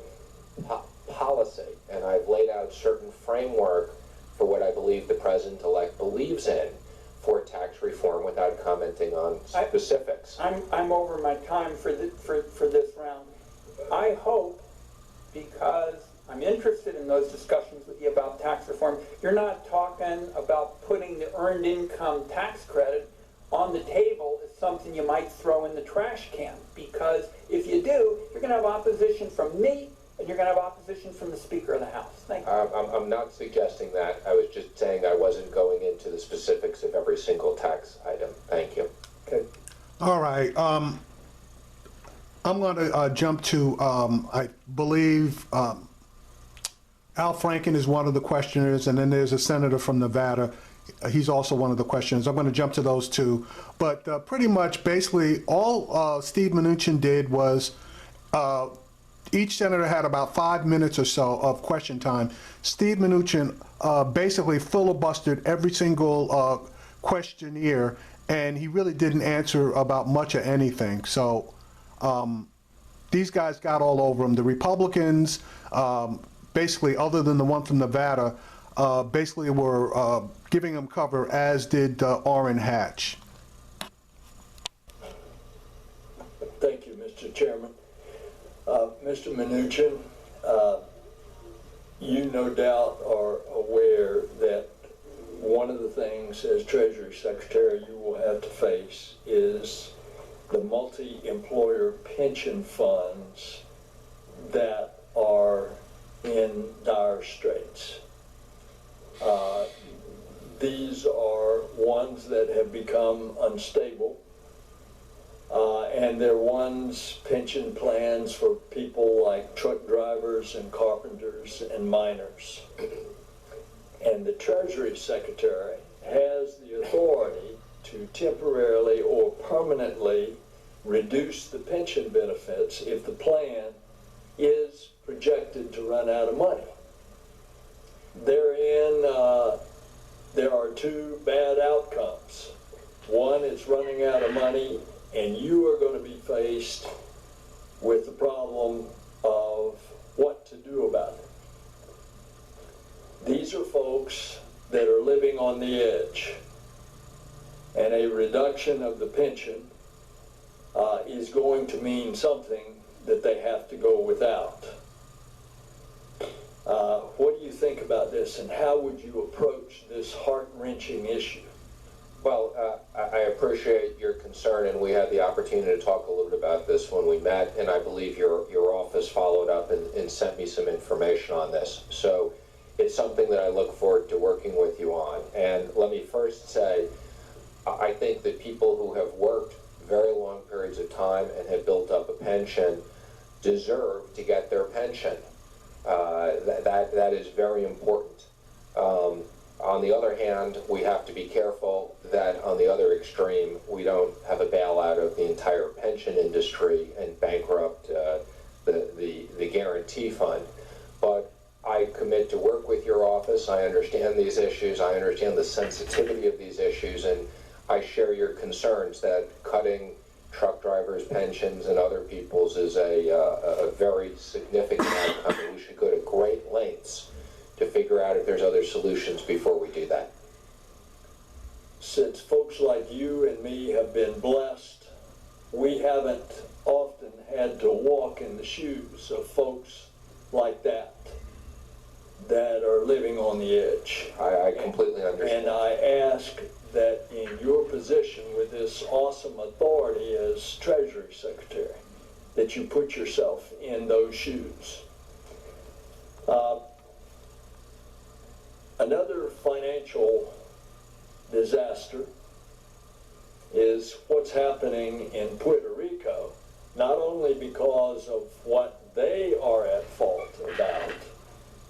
policy, and I've laid out certain framework for what I believe the President-elect believes in for tax reform without commenting on specifics. I'm over my time for this round. I hope, because I'm interested in those discussions with you about tax reform, you're not talking about putting the earned income tax credit on the table as something you might throw in the trash can, because if you do, you're going to have opposition from me, and you're going to have opposition from the Speaker of the House. Thank you. I'm not suggesting that. I was just saying I wasn't going into the specifics of every single tax item. Thank you. Okay. All right. I'm going to jump to, I believe, Al Franken is one of the questioners, and then there's a senator from Nevada. He's also one of the questioners. I'm going to jump to those two. But pretty much, basically, all Steve Mnuchin did was each senator had about 5 minutes or so of question time. Steve Mnuchin basically filibustered every single questionnaire, and he really didn't answer about much of anything. So these guys got all over him. The Republicans, basically, other than the one from Nevada, basically were giving him cover, as did Orrin Hatch. Thank you, Mr. Chairman. Mr. Mnuchin, you no doubt are aware that one of the things as Treasury Secretary you will have to face is the multi-employer pension funds that are in dire straits. These are ones that have become unstable. And they're ones, pension plans for people like truck drivers and carpenters and miners. And the Treasury Secretary has the authority to temporarily or permanently reduce the pension benefits if the plan is projected to run out of money. Therein, there are two bad outcomes. One, it's running out of money, and you are going to be faced with the problem of what to do about it. These are folks that are living on the edge, and a reduction of the pension is going to mean something that they have to go without. What do you think about this, and how would you approach this heart-wrenching issue? Well, I appreciate your concern, and we had the opportunity to talk a little bit about this when we met, and I believe your office followed up and sent me some information on this. So it's something that I look forward to working with you on. And let me first say, I think that people who have worked very long periods of time and have built up a pension deserve to get their pension. That is very important. On the other hand, we have to be careful that on the other extreme, we don't have a bailout of the entire pension industry and bankrupt the guarantee fund. But I commit to work with your office. I understand these issues. I understand the sensitivity of these issues, and I share your concerns that cutting truck drivers' pensions and other people's is a very significant outcome, and we should go to great lengths to figure out if there's other solutions before we do that. Since folks like you and me have been blessed, we haven't often had to walk in the shoes of folks like that. that are living on the edge. I completely understand. And I ask that in your position with this awesome authority as Treasury Secretary, that you put yourself in those shoes. Another financial disaster is what's happening in Puerto Rico, not only because of what they are at fault about,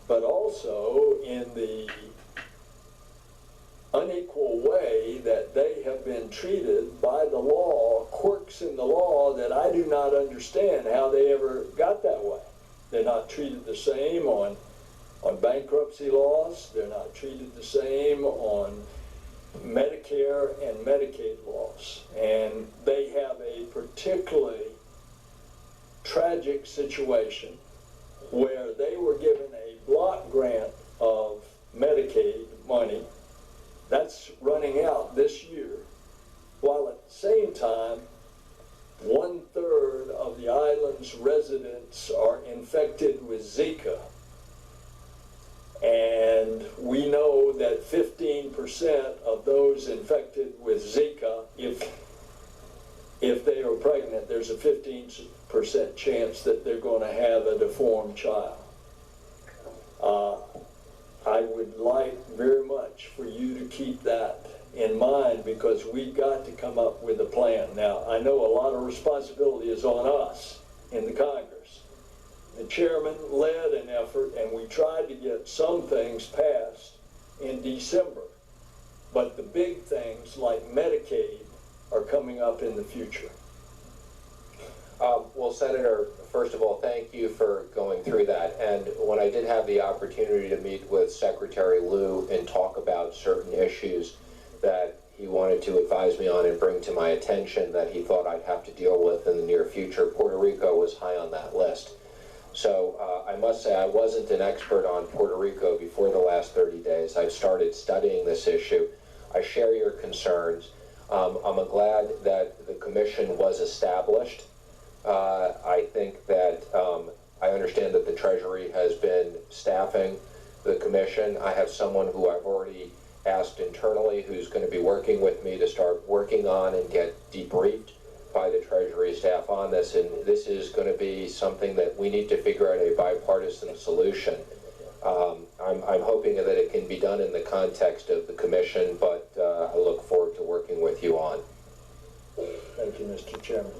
but also in the unequal way that they have been treated by the law, quirks in the law that I do not understand how they ever got that way. They're not treated the same on bankruptcy laws. They're not treated the same on Medicare and Medicaid laws. And they have a particularly tragic situation where they were given a block grant of Medicaid money. That's running out this year, while at the same time, 1/3 of the island's residents are infected with Zika. And we know that 15% of those infected with Zika, if they are pregnant, there's a 15% chance that they're going to have a deformed child. I would like very much for you to keep that in mind, because we've got to come up with a plan. Now, I know a lot of responsibility is on us in the Congress. The chairman led an effort, and we tried to get some things passed in December. But the big things like Medicaid are coming up in the future. Well, Senator, first of all, thank you for going through that. And when I did have the opportunity to meet with Secretary Lew and talk about certain issues that he wanted to advise me on and bring to my attention that he thought I'd have to deal with in the near future, Puerto Rico was high on that list. So I must say I wasn't an expert on Puerto Rico before the last 30 days. I've started studying this issue. I share your concerns. I'm glad that the commission was established. I think that I understand that the Treasury has been staffing the commission. I have someone who I've already asked internally who's going to be working with me to start working on and get debriefed by the Treasury staff on this, and this is going to be something that we need to figure out a bipartisan solution. I'm hoping that it can be done in the context of the commission, but I look forward to working with you on. Thank you, Mr. Chairman.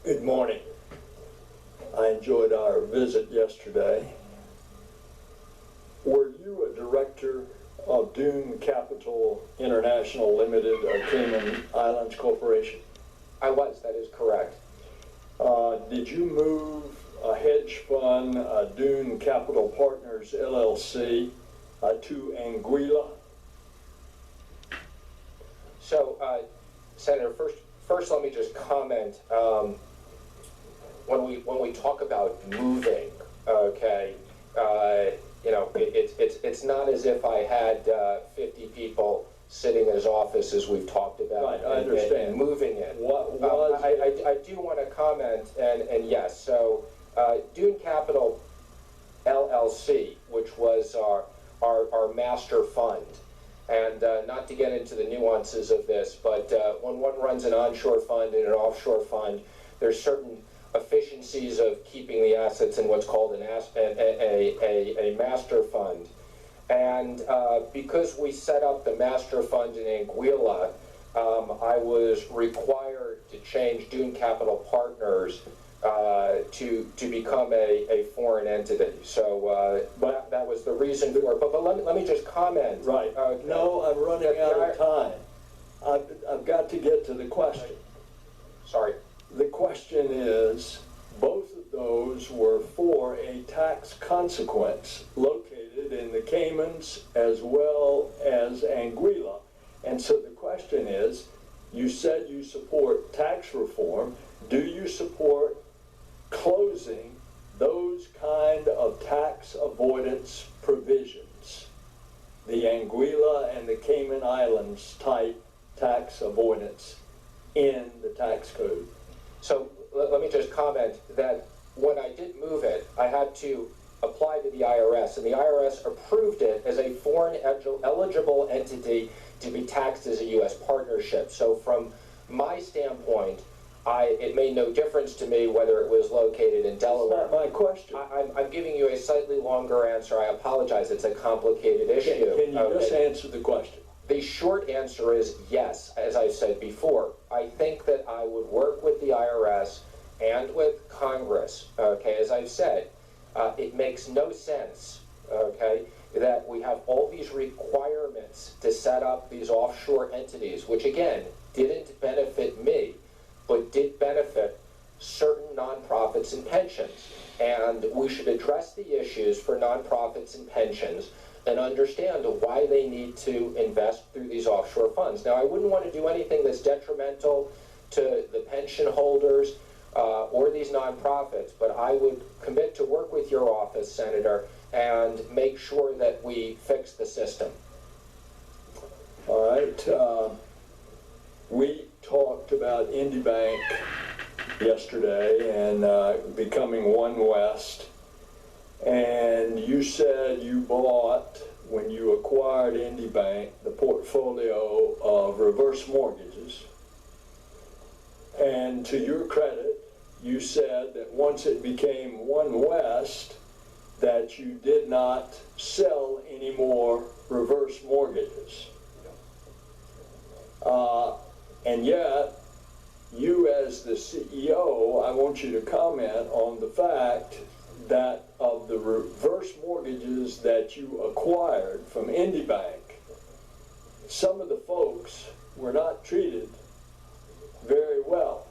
Good morning. I enjoyed our visit yesterday. Were you a director of Dune Capital International Limited, Cayman Islands Corporation? I was, that is correct. Did you move a hedge fund, Dune Capital Partners LLC, to Anguilla? So, Senator, first let me just comment. When we talk about moving, okay, you know, it's not as if I had 50 people sitting in his office, as we've talked about. Right, I understand. And moving it. What was I do want to comment, and yes, so Dune Capital LLC, which was our master fund, and not to get into the nuances of this, but when one runs an onshore fund and an offshore fund, there's certain efficiencies of keeping the assets in what's called a master fund. And because we set up the master fund in Anguilla, I was required to change Dune Capital Partners to become a foreign entity. So that was the reason for it. But let me just comment. Right. No, I'm running out of time. I've got to get to the question. Sorry. The question is, both of those were for a tax consequence located in the Caymans as well as Anguilla. And so the question is, you said you support tax reform. Do you support closing those kind of tax avoidance provisions? The Anguilla and the Cayman Islands type tax avoidance in the tax code. So let me just comment that when I did move it, I had to applied to the IRS, and the IRS approved it as a foreign eligible entity to be taxed as a U.S. partnership. So from my standpoint, it made no difference to me whether it was located in Delaware. That's not my question. I'm giving you a slightly longer answer. I apologize. It's a complicated issue. Can you just answer the question? The short answer is yes, as I said before. I think that I would work with the IRS and with Congress, okay, as I've said. It makes no sense, okay, that we have all these requirements to set up these offshore entities, which again, didn't benefit me, but did benefit certain nonprofits and pensions. And we should address the issues for nonprofits and pensions and understand why they need to invest through these offshore funds. Now, I wouldn't want to do anything that's detrimental to the pension holders or these nonprofits, but I would commit to work with your office, Senator, and make sure that we fix the system. All right. We talked about IndyBank yesterday and becoming One West. And you said you bought, when you acquired IndyBank, the portfolio of reverse mortgages. And to your credit, you said that once it became One West, that you did not sell any more reverse mortgages. And yet, you as the CEO, I want you to comment on the fact that of the reverse mortgages that you acquired from IndyBank, some of the folks were not treated very well.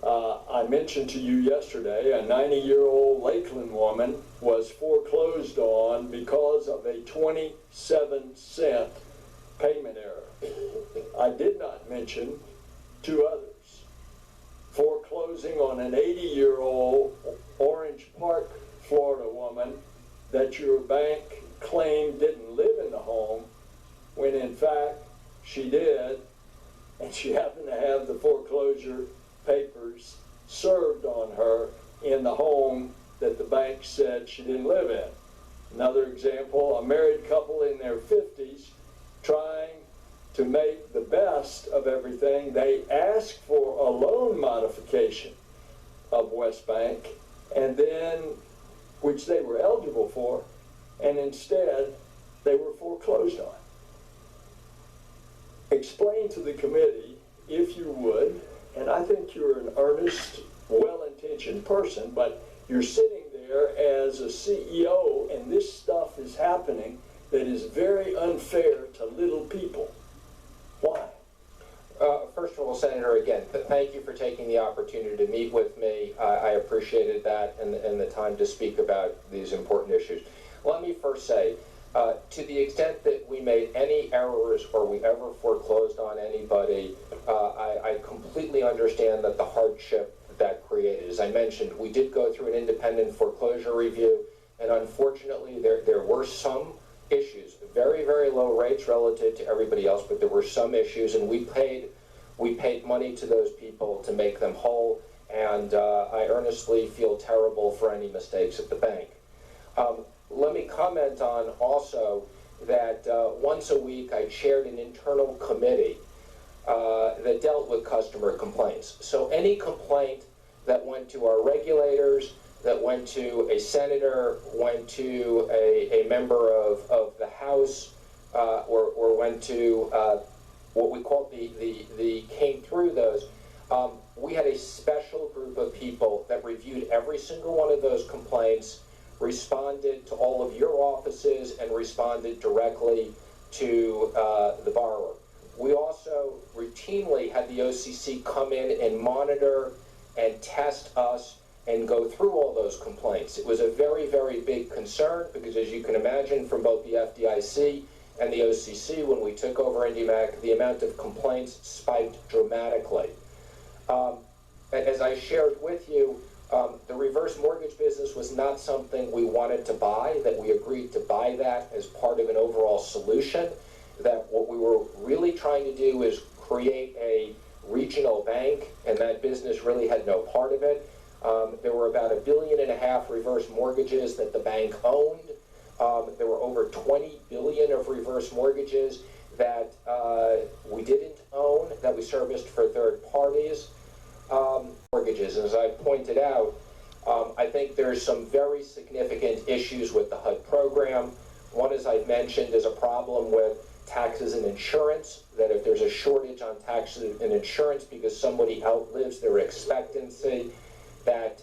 I mentioned to you yesterday, a 90-year-old Lakeland woman was foreclosed on because of a 27-cent payment error. I did not mention two others. Foreclosing on an 80-year-old Orange Park, Florida woman that your bank claimed didn't live in the home, when in fact she did, and she happened to have the foreclosure papers served on her in the home that the bank said she didn't live in. Another example, a married couple in their 50s trying to make the best of everything. They asked for a loan modification of West Bank, and then, which they were eligible for, and instead they were foreclosed on. Explain to the committee, if you would, and I think you're an earnest, well-intentioned person, but you're sitting there as a CEO and this stuff is happening that is very unfair to little people. Why? First of all, Senator, again, thank you for taking the opportunity to meet with me. I appreciated that and the time to speak about these important issues. Let me first say, to the extent that we made any errors or we ever foreclosed on anybody, I completely understand that the hardship that created. As I mentioned, we did go through an independent foreclosure review, and unfortunately there were some issues, very, very low rates relative to everybody else, but there were some issues, and we paid money to those people to make them whole, and I earnestly feel terrible for any mistakes at the bank. Let me comment on also that once a week I chaired an internal committee that dealt with customer complaints. So any complaint that went to our regulators, that went to a senator, went to a member of the House, or went to what we call came through those, we had a special group of people that reviewed every single one of those complaints, responded to all of your offices, and responded directly to the borrower. We also routinely had the OCC come in and monitor and test us and go through all those complaints. It was a very, very big concern because, as you can imagine, from both the FDIC and the OCC, when we took over IndyMac, the amount of complaints spiked dramatically. As I shared with you, the reverse mortgage business was not something we wanted to buy, that we agreed to buy that as part of an overall solution, that what we were really trying to do is create a regional bank, and that business really had no part of it. There were about $1.5 billion reverse mortgages that the bank owned. There were over 20 billion of reverse mortgages that we didn't own, that we serviced for third parties. Mortgages, as I pointed out, I think there's some very significant issues with the HUD program. One, as I've mentioned, is a problem with taxes and insurance, that if there's a shortage on taxes and insurance because somebody outlives their expectancy, that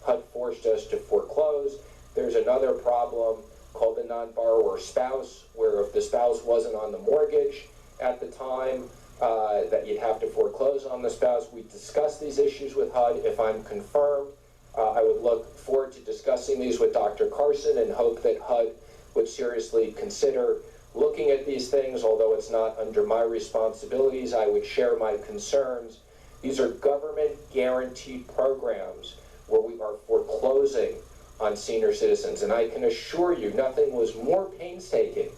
HUD forced us to foreclose. There's another problem called the non-borrower spouse, where if the spouse wasn't on the mortgage at the time, that you'd have to foreclose on the spouse. We discussed these issues with HUD. If I'm confirmed, I would look forward to discussing these with Dr. Carson and hope that HUD would seriously consider looking at these things. Although it's not under my responsibilities, I would share my concerns. These are government guaranteed programs where we are foreclosing on senior citizens. And I can assure you, nothing was more painstaking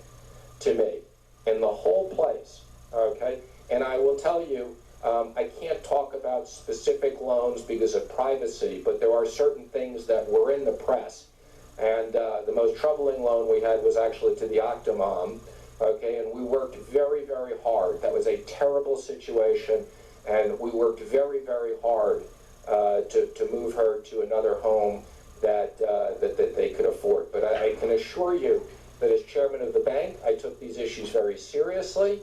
to me in the whole place, okay? And I will tell you, I can't talk about specific loans because of privacy, but there are certain things that were in the press. And the most troubling loan we had was actually to the Octomom, okay? And we worked very, very hard. That was a terrible situation, and we worked very, very hard to move her to another home that they could afford. But I can assure you that as chairman of the bank, I took these issues very seriously.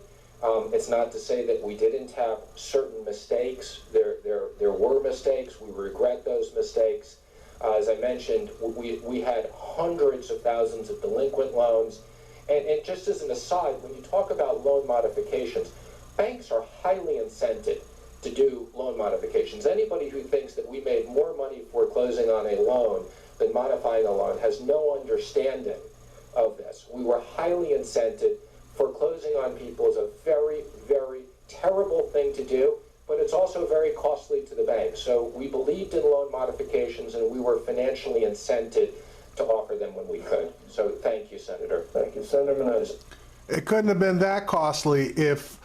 It's not to say that we didn't have certain mistakes. There were mistakes. We regret those mistakes. As I mentioned, we had hundreds of thousands of delinquent loans. And just as an aside, when you talk about loan modifications, banks are highly incented to do loan modifications. Anybody who thinks that we made more money foreclosing on a loan than modifying a loan has no understanding of this. We were highly incented. Foreclosing on people is a very, very terrible thing to do, but it's also very costly to the bank. So we believed in loan modifications, and we were financially incented to offer them when we could. So thank you, Senator. Thank you. Senator Mnuchin. It couldn't have been that costly if,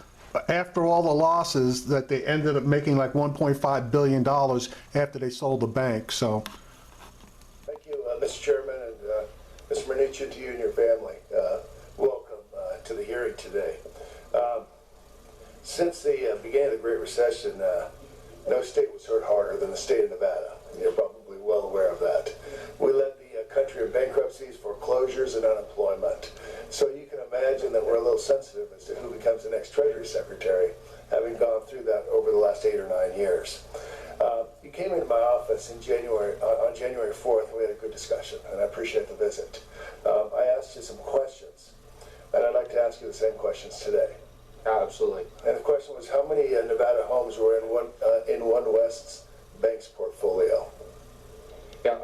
after all the losses, that they ended up making like $1.5 billion after they sold the bank, so. Thank you, Mr. Chairman, and Mr. Mnuchin, to you and your family. Welcome to the hearing today. Since the beginning of the Great Recession, no state was hurt harder than the state of Nevada. You're probably well aware of that. We led the country in bankruptcies, foreclosures, and unemployment. So you can imagine that we're a little sensitive as to who becomes the next Treasury Secretary, having gone through that over the last 8 or 9 years. You came into my office in January, on January 4th, and we had a good discussion, and I appreciate the visit. I asked you some questions, and I'd like to ask you the same questions today. Absolutely. And the question was, how many Nevada homes were in One West's bank's portfolio? Yeah,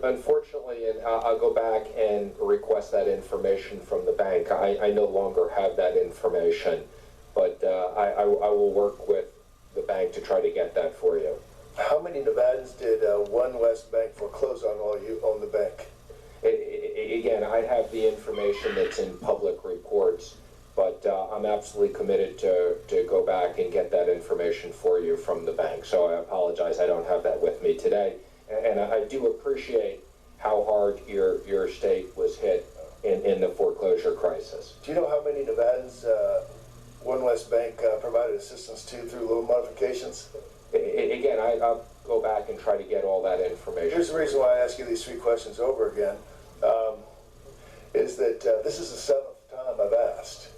unfortunately, and I'll go back and request that information from the bank. I no longer have that information, but I will work with the bank to try to get that for you. How many Nevadans did One West Bank foreclose on while you own the bank? Again, I have the information that's in public reports, but I'm absolutely committed to go back and get that information for you from the bank. So I apologize, I don't have that with me today. And I do appreciate how hard your state was hit in the foreclosure crisis. Do you know how many Nevadans One West Bank provided assistance to through loan modifications? Again, I'll go back and try to get all that information. Here's the reason why I ask you these 3 questions over again, is that this is the 7th time I've asked.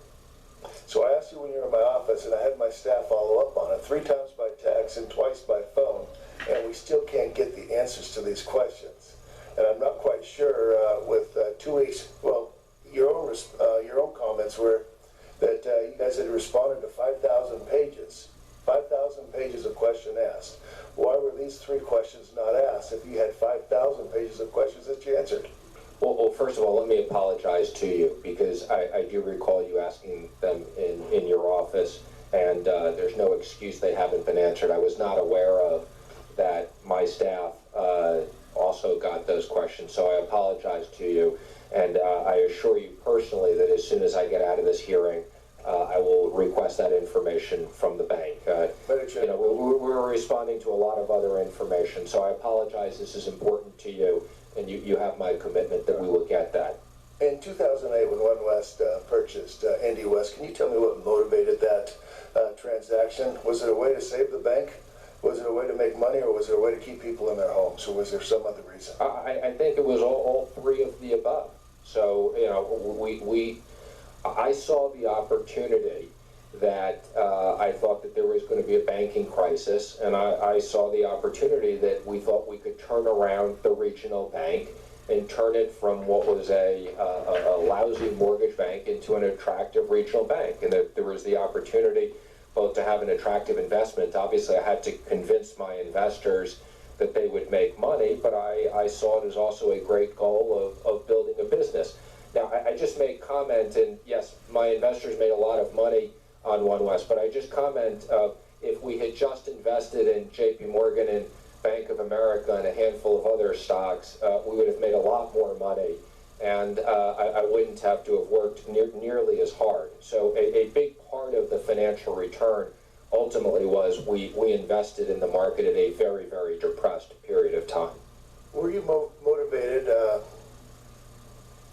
So I asked you when you were in my office, and I had my staff follow up on it 3 times by text and twice by phone, and we still can't get the answers to these questions. And I'm not quite sure with 2 weeks, well, your own comments were that you guys had responded to 5,000 pages. 5,000 pages of question asked. Why were these 3 questions not asked if you had 5,000 pages of questions that you answered? Well, first of all, let me apologize to you, because I do recall you asking them in your office, and there's no excuse they haven't been answered. I was not aware of that. My staff also got those questions, so I apologize to you, and I assure you personally that as soon as I get out of this hearing, I will request that information from the bank. You know, we're responding to a lot of other information, so I apologize. This is important to you, and you have my commitment that we will get that. In 2008, when One West purchased Indy West, can you tell me what motivated that transaction? Was it a way to save the bank? Was it a way to make money, or was it a way to keep people in their homes, or was there some other reason? I think it was all three of the above. So, you know, I saw the opportunity that I thought that there was going to be a banking crisis, and I saw the opportunity that we thought we could turn around the regional bank and turn it from what was a lousy mortgage bank into an attractive regional bank. And that there was the opportunity both to have an attractive investment. Obviously, I had to convince my investors that they would make money, but I saw it as also a great goal of building a business. Now, I just made comment, and yes, my investors made a lot of money on One West, but I just comment, if we had just invested in JP Morgan and Bank of America and a handful of other stocks, we would have made a lot more money, and I wouldn't have to have worked nearly as hard. So a big part of the financial return ultimately was we invested in the market at a very, very depressed period of time. Were you motivated,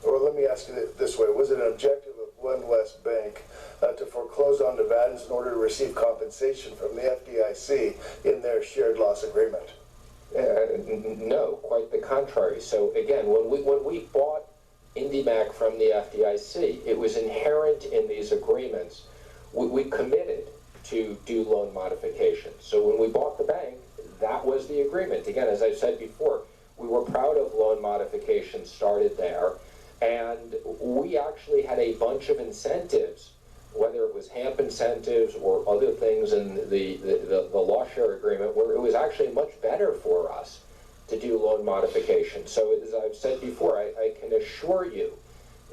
or let me ask you this way, was it an objective of One West Bank to foreclose on Nevadans in order to receive compensation from the FDIC in their shared loss agreement? No, quite the contrary. So again, when we bought IndyMac from the FDIC, it was inherent in these agreements. We committed to do loan modifications. So when we bought the bank, that was the agreement. Again, as I've said before, we were proud of loan modifications started there, and we actually had a bunch of incentives, whether it was HAMP incentives or other things in the loss share agreement, where it was actually much better for us to do loan modifications. So as I've said before, I can assure you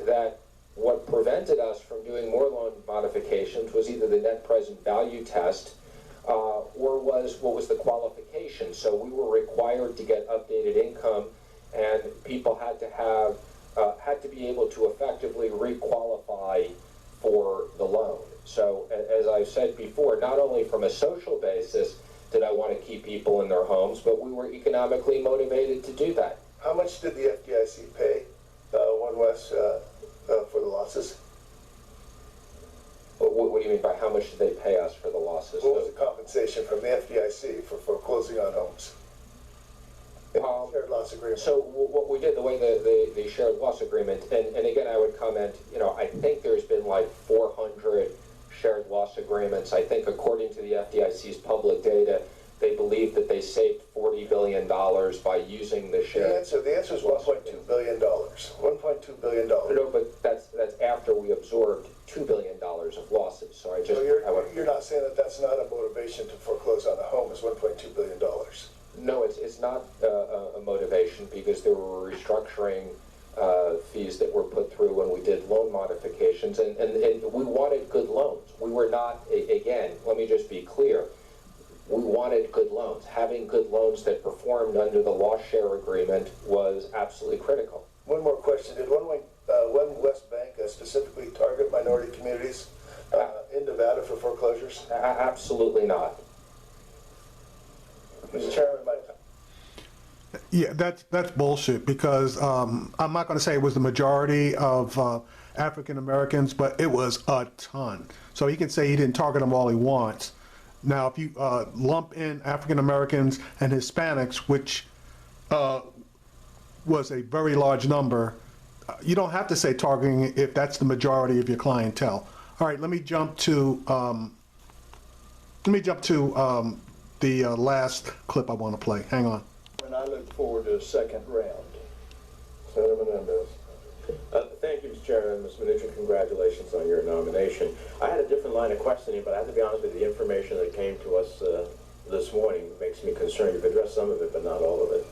that what prevented us from doing more loan modifications was either the net present value test or was what was the qualification. So we were required to get updated income, and people had to have had to be able to effectively re-qualify for the loan. So as I've said before, not only from a social basis did I want to keep people in their homes, but we were economically motivated to do that. How much did the FDIC pay One West for the losses? What do you mean by how much did they pay us for the losses? What was the compensation from the FDIC for foreclosing on homes? Shared loss agreement. So what we did, the way the shared loss agreement, and again, I would comment, you know, I think there's been like 400 shared loss agreements. I think according to the FDIC's public data, they believe that they saved $40 billion by using the shared. The answer is $1.2 billion. $1.2 billion. No, but that's after we absorbed $2 billion of losses. So I just. So you're not saying that that's not a motivation to foreclose on a home, is $1.2 billion. No, it's not a motivation, because there were restructuring fees that were put through when we did loan modifications, and we wanted good loans. We were not, again, let me just be clear, we wanted good loans. Having good loans that performed under the loss share agreement was absolutely critical. One more question. Did One West Bank specifically target minority communities in Nevada for foreclosures? Absolutely not. Mr. Chairman, Yeah, that's bullshit, because I'm not going to say it was the majority of African Americans, but it was a ton. So he can say he didn't target them all he wants. Now, if you lump in African Americans and Hispanics, which was a very large number, you don't have to say targeting if that's the majority of your clientele. All right, let me jump to the last clip I want to play. Hang on. And I look forward to a second round. Senator Menendez. Thank you, Mr. Chairman. Ms. Mnuchin, congratulations on your nomination. I had a different line of questioning, but I have to be honest with you, the information that came to us this morning makes me concerned. You've addressed some of it, but not all of it.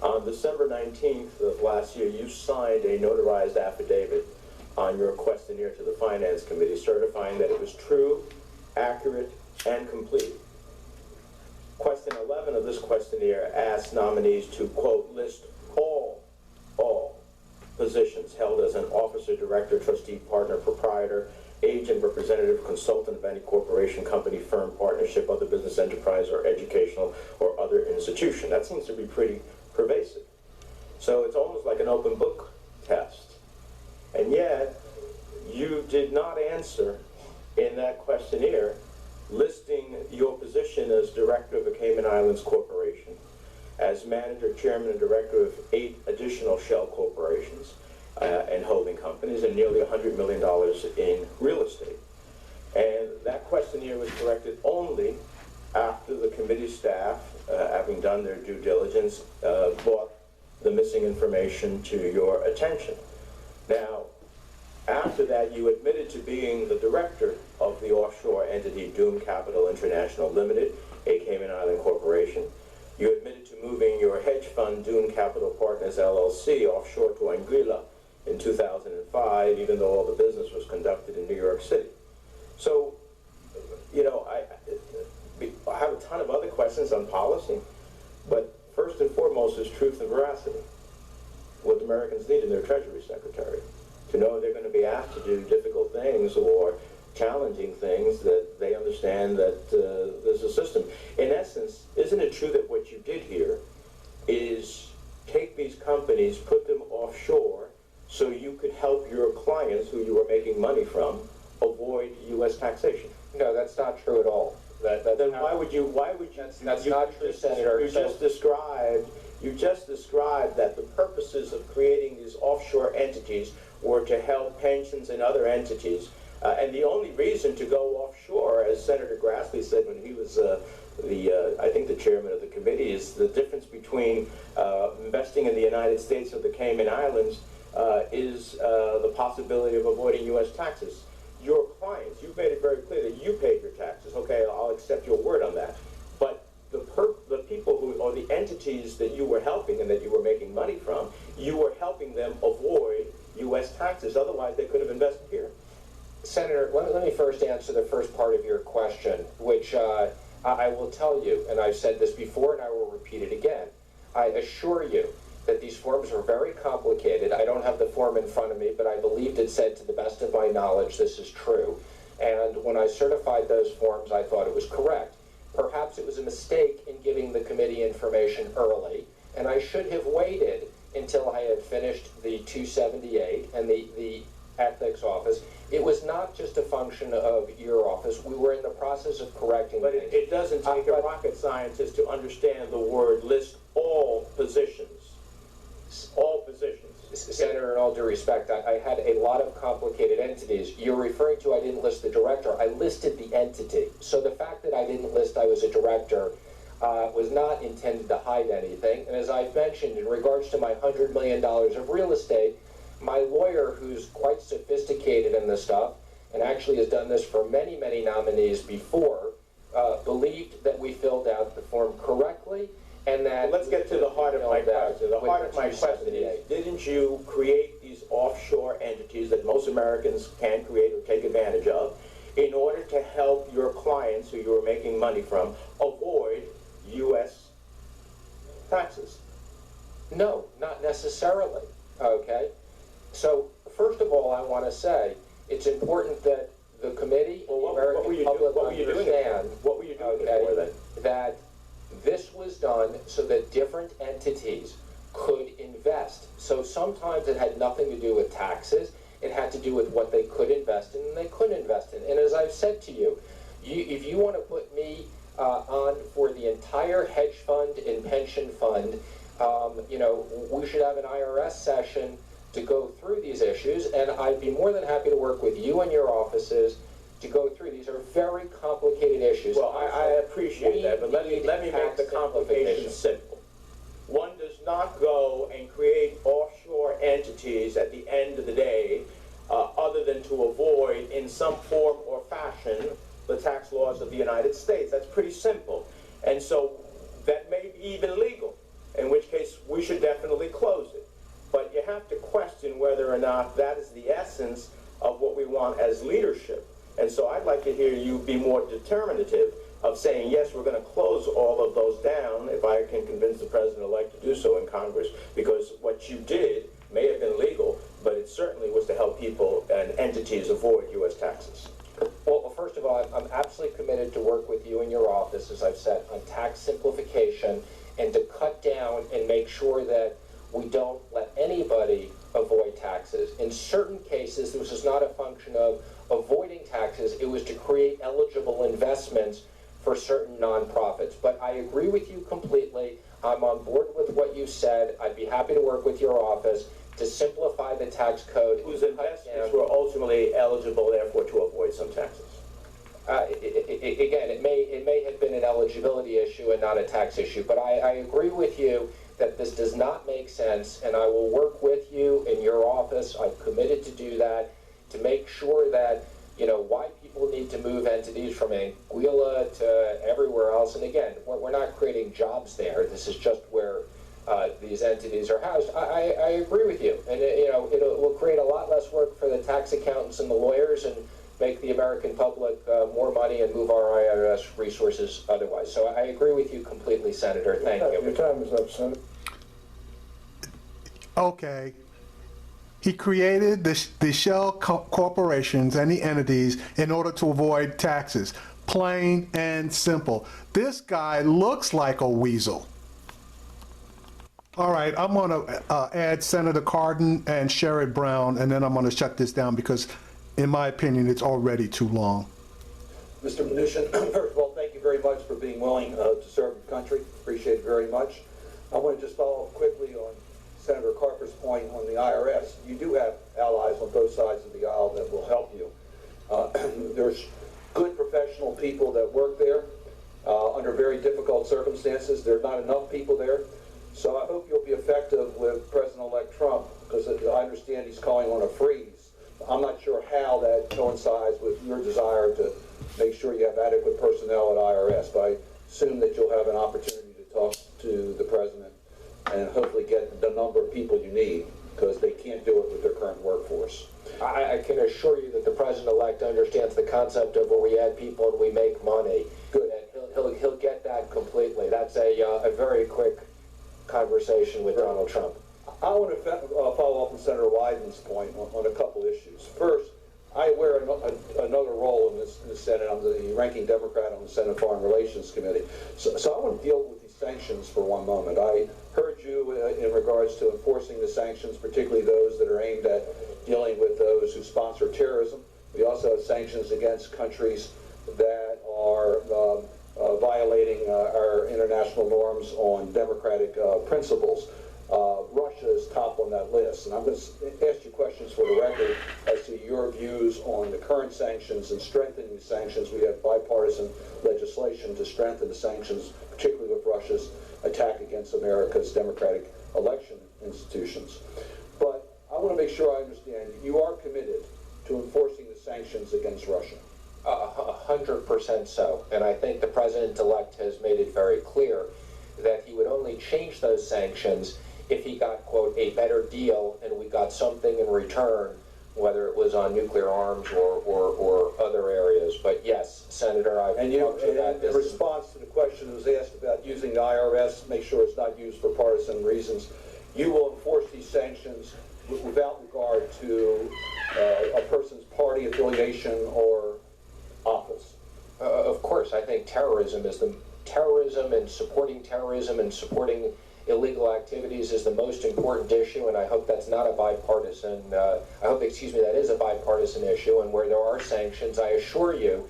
On December 19th of last year, you signed a notarized affidavit on your questionnaire to the Finance Committee, certifying that it was true, accurate, and complete. Question 11 of this questionnaire asks nominees to, quote, list all positions held as an officer, director, trustee, partner, proprietor, agent, representative, consultant of any corporation, company, firm, partnership, other business enterprise, or educational or other institution. That seems to be pretty pervasive. So it's almost like an open book test. And yet, you did not answer in that questionnaire listing your position as director of a Cayman Islands corporation, as manager, chairman, and director of 8 additional shell corporations and holding companies, and nearly $100 million in real estate. And that questionnaire was corrected only after the committee staff, having done their due diligence, brought the missing information to your attention. Now, after that, you admitted to being the director of the offshore entity Doom Capital International Limited, a Cayman Island corporation. You admitted to moving your hedge fund, Doom Capital Partners LLC, offshore to Anguilla in 2005, even though all the business was conducted in New York City. So, you know, I have a ton of other questions on policy, but first and foremost is truth and veracity. What Americans need in their Treasury Secretary. To know they're going to be asked to do difficult things or challenging things, that they understand that there's a system. In essence, isn't it true that what you did here is take these companies, put them offshore, so you could help your clients who you were making money from avoid U.S. taxation? No, that's not true at all. Then why would you? That's not true, Senator. You just described that the purposes of creating these offshore entities were to help pensions and other entities. And the only reason to go offshore, as Senator Grassley said when he was I think the chairman of the committee, is the difference between investing in the United States or the Cayman Islands is the possibility of avoiding U.S. taxes. Your clients, you've made it very clear that you paid your taxes. Okay, I'll accept your word on that. But the people who, or the entities that you were helping and that you were making money from, you were helping them avoid U.S. taxes. Otherwise, they could have invested here. Senator, let me first answer the first part of your question, which I will tell you, and I've said this before and I will repeat it again. I assure you that these forms are very complicated. I don't have the form in front of me, but I believed it said, to the best of my knowledge, this is true. And when I certified those forms, I thought it was correct. Perhaps it was a mistake in giving the committee information early, and I should have waited until I had finished the 278 and the ethics office. It was not just a function of your office. We were in the process of correcting But things. it doesn't take a rocket scientist to understand the word list all positions. All positions. Senator, in all due respect, I had a lot of complicated entities. You're referring to I didn't list the director. I listed the entity. So the fact that I didn't list I was a director was not intended to hide anything. And as I've mentioned, in regards to my $100 million of real estate, my lawyer, who's quite sophisticated in this stuff, and actually has done this for many, many nominees before, believed that we filled out the form correctly, and that... Let's get to the heart of my question. The heart of my question is, didn't you create these offshore entities that most Americans can create or take advantage of in order to help your clients who you were making money from avoid U.S. taxes? No, not necessarily, okay? So, first of all, I want to say, it's important that the committee, the American public understand, what were you doing it for then? that this was done so that different entities could invest. So sometimes it had nothing to do with taxes. It had to do with what they could invest in and they couldn't invest in. And as I've said to you, if you want to put me on for the entire hedge fund and pension fund, you know, we should have an IRS session to go through these issues, and I'd be more than happy to work with you and your offices to go through. These are very complicated issues. Well, I appreciate that, but let me make the complication simple. One does not go and create offshore entities at the end of the day other than to avoid, in some form or fashion, the tax laws of the United States. That's pretty simple. And so that may be even legal, in which case we should definitely close it. But you have to question whether or not that is the essence of what we want as leadership. And so I'd like to hear you be more determinative of saying, yes, we're going to close all of those down, if I can convince the President-elect to do so in Congress, because what you did may have been legal, but it certainly was to help people and entities avoid U.S. taxes. Well, first of all, I'm absolutely committed to work with you in your office, as I've said, on tax simplification and to cut down and make sure that we don't let anybody avoid taxes. In certain cases, this was not a function of avoiding taxes, it was to create eligible investments for certain nonprofits. But I agree with you completely. I'm on board with what you said. I'd be happy to work with your office to simplify the tax code. Whose investments were ultimately eligible, therefore, to avoid some taxes. Again, it may have been an eligibility issue and not a tax issue, but I agree with you that this does not make sense, and I will work with you in your office. I'm committed to do that, to make sure that, you know, why people need to move entities from Anguilla to everywhere else. And again, we're not creating jobs there. This is just where these entities are housed. I agree with you, and you know, it will create a lot less work for the tax accountants and the lawyers, and make the American public more money and move our IRS resources otherwise. So I agree with you completely, Senator. Thank you. Your time is up, Senator. Okay. He created the shell corporations and the entities in order to avoid taxes. Plain and simple. This guy looks like a weasel. All right, I'm going to add Senator Cardin and Sherrod Brown, and then I'm going to shut this down because, in my opinion, it's already too long. Mr. Mnuchin, first of all, thank you very much for being willing to serve the country. Appreciate it very much. I want to just follow up quickly on Senator Carper's point on the IRS. You do have allies on both sides of the aisle that will help you. There's good professional people that work there under very difficult circumstances. There are not enough people there. So I hope you'll be effective with President-elect Trump, because I understand he's calling on a freeze. I'm not sure how that coincides with your desire to make sure you have adequate personnel at IRS, but I assume that you'll have an opportunity to talk to the president and hopefully get the number of people you need, because they can't do it with their current workforce. I can assure you that the president-elect understands the concept of where we add people and we make money. Good. And he'll get that completely. That's a very quick conversation with Donald Trump. I want to follow up on Senator Wyden's point on a couple issues. First, I wear another role in the Senate. I'm the ranking Democrat on the Senate Foreign Relations Committee. So I want to deal with these sanctions for one moment. I heard you in regards to enforcing the sanctions, particularly those that are aimed at dealing with those who sponsor terrorism. We also have sanctions against countries that are violating our international norms on democratic principles. Russia is top on that list. And I'm going to ask you questions for the record as to your views on the current sanctions and strengthening the sanctions. We have bipartisan legislation to strengthen the sanctions, particularly with Russia's attack against America's democratic election institutions. But I want to make sure I understand you are committed to enforcing the sanctions against Russia. 100% so. And I think the president-elect has made it very clear that he would only change those sanctions if he got, quote, a better deal and we got something in return, whether it was on nuclear arms or other areas. But yes, Senator, I've talked to that. In response to the question that was asked about using the IRS, make sure it's not used for partisan reasons, you will enforce these sanctions without regard to a person's party affiliation or office. Of course, I think terrorism and supporting illegal activities is the most important issue, and I hope that's not a bipartisan, that is a bipartisan issue, and where there are sanctions, I assure you,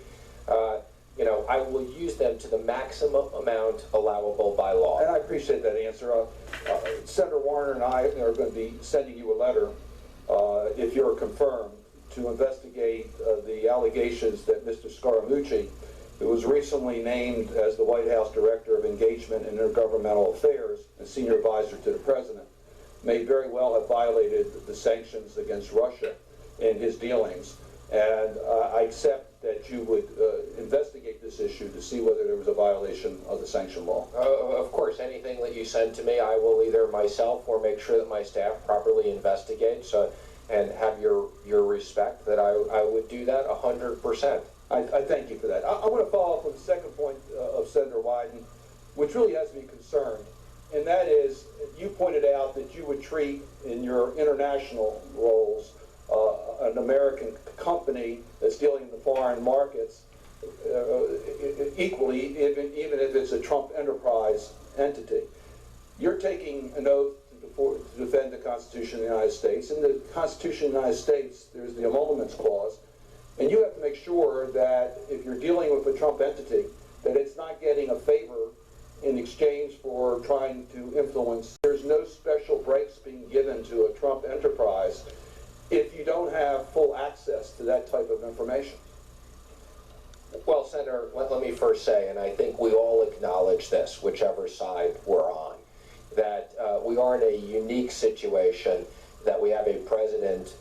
I will use them to the maximum amount allowable by law. And I appreciate that answer. Senator Warner and I are going to be sending you a letter, if you're confirmed, to investigate the allegations that Mr. Scaramucci, who was recently named as the White House Director of Engagement and Intergovernmental Affairs and Senior Advisor to the President, may very well have violated the sanctions against Russia in his dealings. And I accept that you would investigate this issue to see whether there was a violation of the sanction law. Of course, anything that you send to me, I will either myself or make sure that my staff properly investigates and have your respect that I would do that 100%. I thank you for that. I want to follow up on the second point of Senator Wyden, which really has me concerned. and that is, you pointed out that you would treat in your international roles an American company that's dealing in the foreign markets equally, even if it's a Trump enterprise entity. You're taking an oath to defend the Constitution of the United States. In the Constitution of the United States, there's the emoluments clause, and you have to make sure that if you're dealing with a Trump entity, that it's not getting a favor in exchange for trying to influence. There's no special breaks being given to a Trump enterprise if you don't have full access to that type of information. Well, Senator, let me first say, and I think we all acknowledge this, whichever side we're on, that we are in a unique situation, that we have a president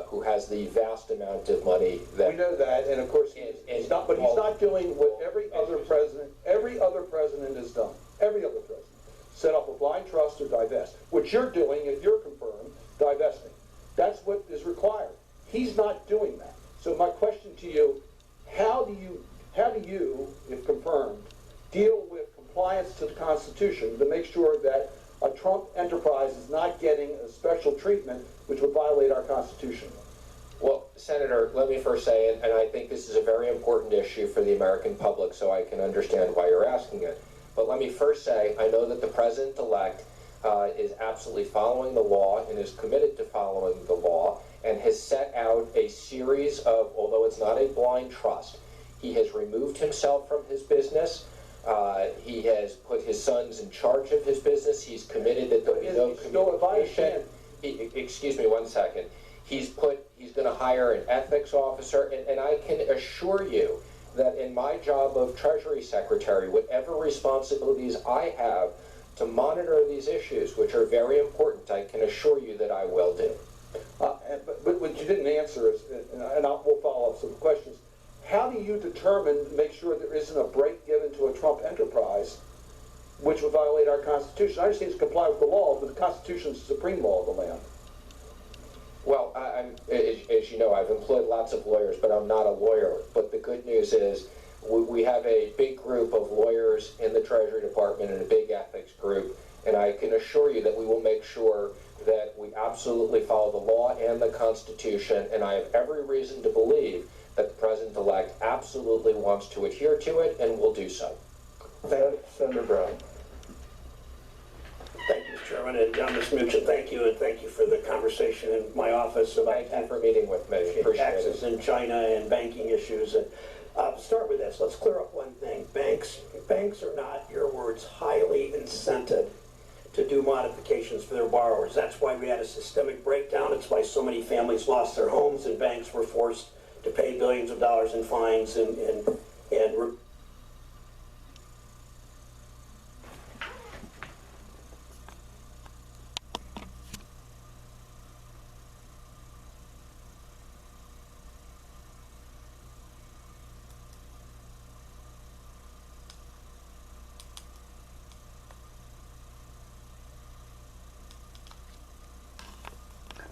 who has the vast amount of money that... We know that, and of course, he's not doing what every other president has done. Every other president. Set up a blind trust or divest. What you're doing, if you're confirmed, divesting. That's what is required. He's not doing that. So my question to you, how do you, if confirmed, deal with compliance to the Constitution to make sure that a Trump enterprise is not getting a special treatment which would violate our Constitution? Well, Senator, let me first say, and I think this is a very important issue for the American public, so I can understand why you're asking it. But let me first say, I know that the President-elect is absolutely following the law and is committed to following the law and has set out a series of, although it's not a blind trust, he has removed himself from his business. He has put his sons in charge of his business. He's committed that there is no communication. Excuse me one second. He's going to hire an ethics officer, and I can assure you that in my job of Treasury Secretary, whatever responsibilities I have to monitor these issues, which are very important, I can assure you that I will do. But what you didn't answer is, and we'll follow up some questions, how do you determine, make sure there isn't a break given to a Trump enterprise which would violate our Constitution? I understand it's comply with the law, but the Constitution is the supreme law of the land. Well, as you know, I've employed lots of lawyers, but I'm not a lawyer. But the good news is we have a big group of lawyers in the Treasury Department and a big ethics group, and I can assure you that we will make sure that we absolutely follow the law and the Constitution, and I have every reason to believe that the President-elect absolutely wants to adhere to it and will do so. Senator Brown. Thank you, Mr. Chairman, and Mr. Mnuchin, thank you, and thank you for the conversation in my office about Thank you for meeting with me. Appreciate taxes it. in China and banking issues. And start with this. Let's clear up one thing. Banks are not, your words, highly incented to do modifications for their borrowers. That's why we had a systemic breakdown. It's why so many families lost their homes and banks were forced to pay billions of dollars in fines and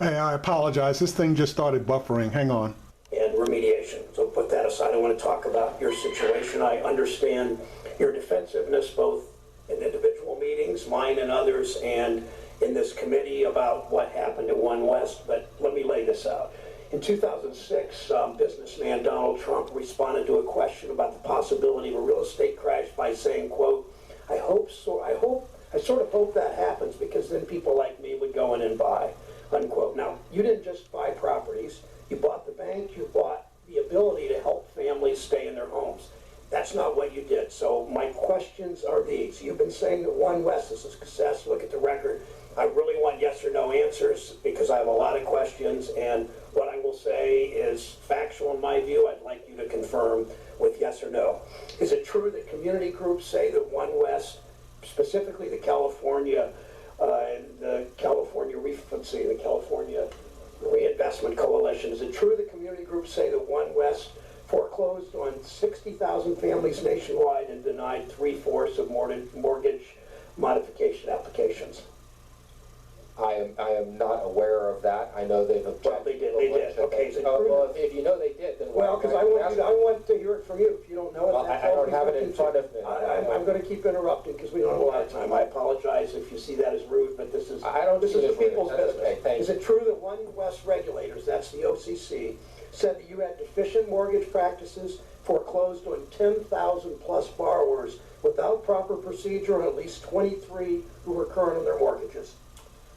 Hey, I apologize. This thing just started buffering. Hang on. and remediation. So put that aside. I want to talk about your situation. I understand your defensiveness both in individual meetings, mine and others, and in this committee about what happened at One West, but let me lay this out. In 2006, businessman Donald Trump responded to a question about the possibility of a real estate crash by saying, quote, I sort of hope that happens because then people like me would go in and buy, unquote. Now, you didn't just buy properties. You bought the bank. You bought the ability to help families stay in their homes. That's not what you did. So my questions are these. You've been saying that One West is a success. Look at the record. I really want yes or no answers because I have a lot of questions, and what I will say is factual in my view. I'd like you to confirm with yes or no. Is it true that community groups say that One West, specifically the California Reinvestment Coalition, is it true that community groups say that One West foreclosed on 60,000 families nationwide and denied 3/4 of mortgage modification applications? I am not aware of that. I know they've objected. Well, they did. Okay, is it Oh, true? well, if you know they did, then why? Well, because I want to hear it from you. If you don't know it, Well, that's I all don't we have it can in do. front of me. I'm going to keep interrupting because we don't have a lot of time. I apologize if you see that as rude, but this is I don't this see is it the as rude. people's That's business. okay. Thank Is you. it true that One West regulators, that's the OCC, said that you had deficient mortgage practices, foreclosed on 10,000 plus borrowers without proper procedure, and at least 23 who were current on their mortgages?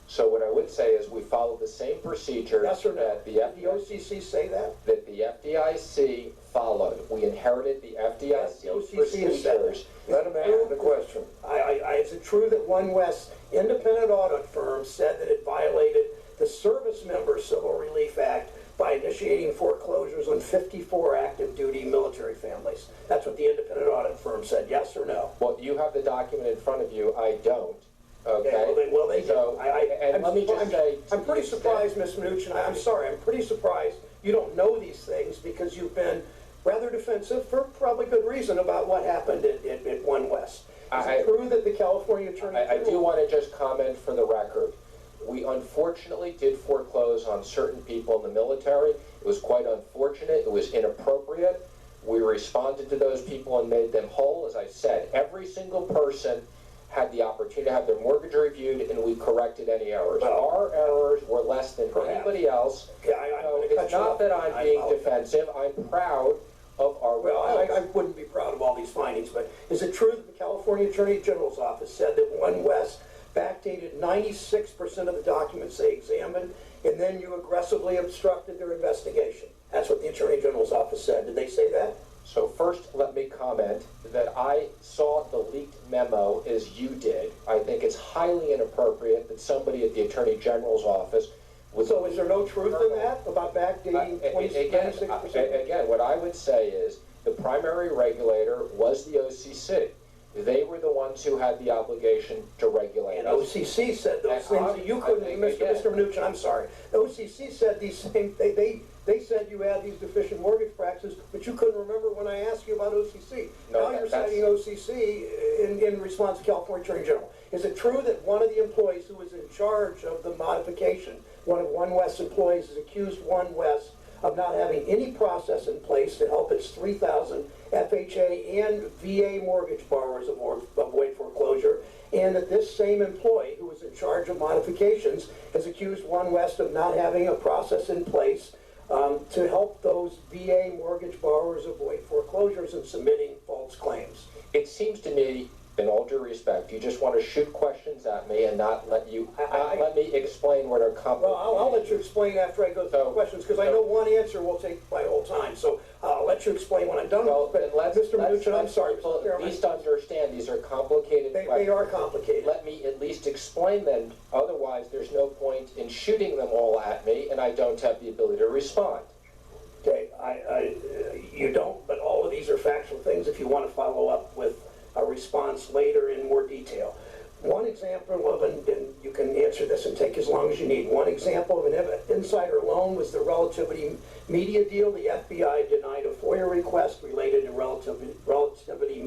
So what I would say is we followed the same procedure Yes or no? that Did the OCC say that? the FDIC followed. We inherited the Yes, the FDIC OCC has said that. procedures. Let him answer the question. Is it true that One West independent audit firm said that it violated the Service Member Civil Relief Act by initiating foreclosures on 54 active duty military families? That's what the independent audit firm said, yes or no? Well, you have the document in front of you. I don't. Okay. Well, they So, and let me just say, I'm pretty surprised, Ms. Mnuchin, I'm sorry, I'm pretty surprised you don't know these things because you've been rather defensive, for probably good reason, about what happened at One West. Is it true that the California Attorney I do General... want to just comment for the record. We unfortunately did foreclose on certain people in the military. It was quite unfortunate. It was inappropriate. We responded to those people and made them whole. As I said, every single person had the opportunity to have their mortgage reviewed, and we corrected any errors. Well, our errors were less than perhaps. anybody else. Okay, I'm So gonna cut it's you not off. that I'm I being apologize. defensive. I'm proud of our Well, results. I wouldn't be proud of all these findings, but is it true that the California Attorney General's office said that One West backdated 96% of the documents they examined, and then you aggressively obstructed their investigation? That's what the Attorney General's office said. Did they say that? So first, let me comment that I saw the leaked memo as you did. I think it's highly inappropriate that somebody at the Attorney General's office would... So is there no truth in that about backdating 96%? Again, what I would say is the primary regulator was the OCC. They were the ones who had the obligation to regulate And us. OCC said those And things that you I couldn't, think, Mr. again- Mnuchin, I'm sorry. The OCC said these same, they said you had these deficient mortgage practices, but you couldn't remember when I asked you about OCC. No, Now you're that's- citing OCC in response to California Attorney General. Is it true that one of the employees who was in charge of the modification, one of One West's employees, has accused One West of not having any process in place to help its 3,000 FHA and VA mortgage borrowers avoid foreclosure, and that this same employee who was in charge of modifications has accused One West of not having a process in place to help those VA mortgage borrowers avoid foreclosures and submitting false claims? It seems to me, in all due respect, you just want to shoot questions at me and not let let me explain what are complicated. Well, I'll let you explain after I go through the questions, because I know one answer will take my whole time, so I'll let you explain when I'm done. Well, But then let's, Mr. Mnuchin, I'm let's sorry, people Mr. at Chairman. least understand these are complicated They questions. are complicated. Let me at least explain them. Otherwise, there's no point in shooting them all at me, and I don't have the ability to respond. Okay, you don't, but all of these are factual things if you want to follow up with a response later in more detail. One example of, and you can answer this and take as long as you need, one example of an insider loan was the Relativity Media deal. The FBI denied a FOIA request related to Relativity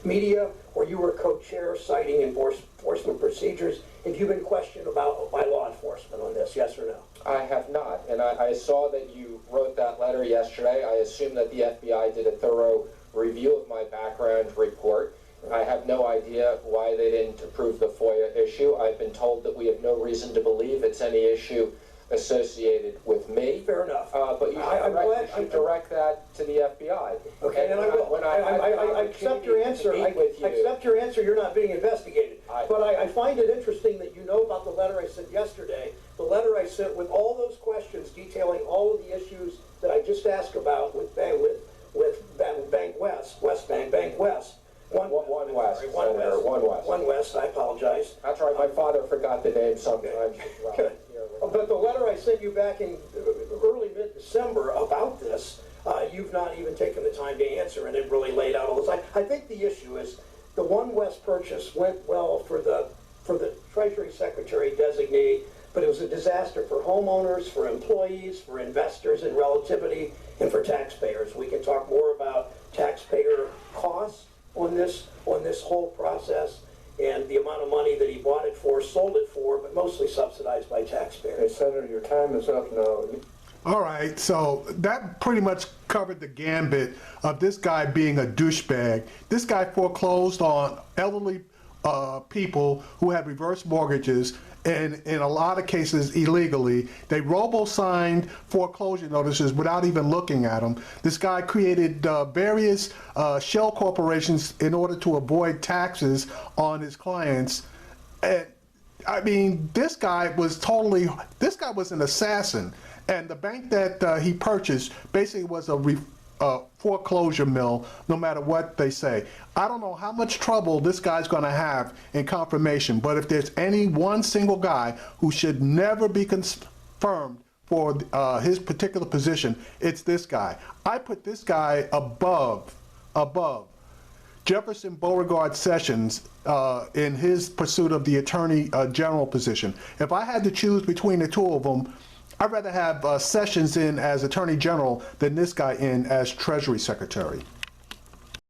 Media, where you were co-chair citing enforcement procedures. Have you been questioned about by law enforcement on this, yes or no? I have not, and I saw that you wrote that letter yesterday. I assume that the FBI did a thorough review of my background report. I have no idea why they didn't approve the FOIA issue. I've been told that we have no reason to believe it's any issue associated with me. Fair enough. But you should direct that to the FBI. Okay, and I will. When I've had the I accept your opportunity answer. to I meet with you, accept your answer. You're not being investigated. I- But I find it interesting that you know about the letter I sent yesterday. The letter I sent with all those questions detailing all of the issues that I just asked about with Bank West, Bank West. One West, Senator, One West. One West, I apologize. That's right, my father forgot the name sometimes. Good. But the letter I sent you back in early mid-December about this, you've not even taken the time to answer, and it really laid out all this. I think the issue is the One West purchase went well for the Treasury Secretary designee, but it was a disaster for homeowners, for employees, for investors in Relativity, and for taxpayers. We can talk more about taxpayer costs on this whole process and the amount of money that he bought it for, sold it for, but mostly subsidized by Hey, taxpayers. Senator, your time is up now. All right, so that pretty much covered the gambit of this guy being a douchebag. This guy foreclosed on elderly people who had reverse mortgages, and in a lot of cases illegally. They robo-signed foreclosure notices without even looking at them. This guy created various shell corporations in order to avoid taxes on his clients. And I mean, this guy was an assassin. And the bank that he purchased basically was a foreclosure mill, no matter what they say. I don't know how much trouble this guy's going to have in confirmation, but if there's any one single guy who should never be confirmed for his particular position, it's this guy. I put this guy above Jefferson Beauregard Sessions in his pursuit of the Attorney General position. If I had to choose between the two of them, I'd rather have Sessions in as Attorney General than this guy in as Treasury Secretary.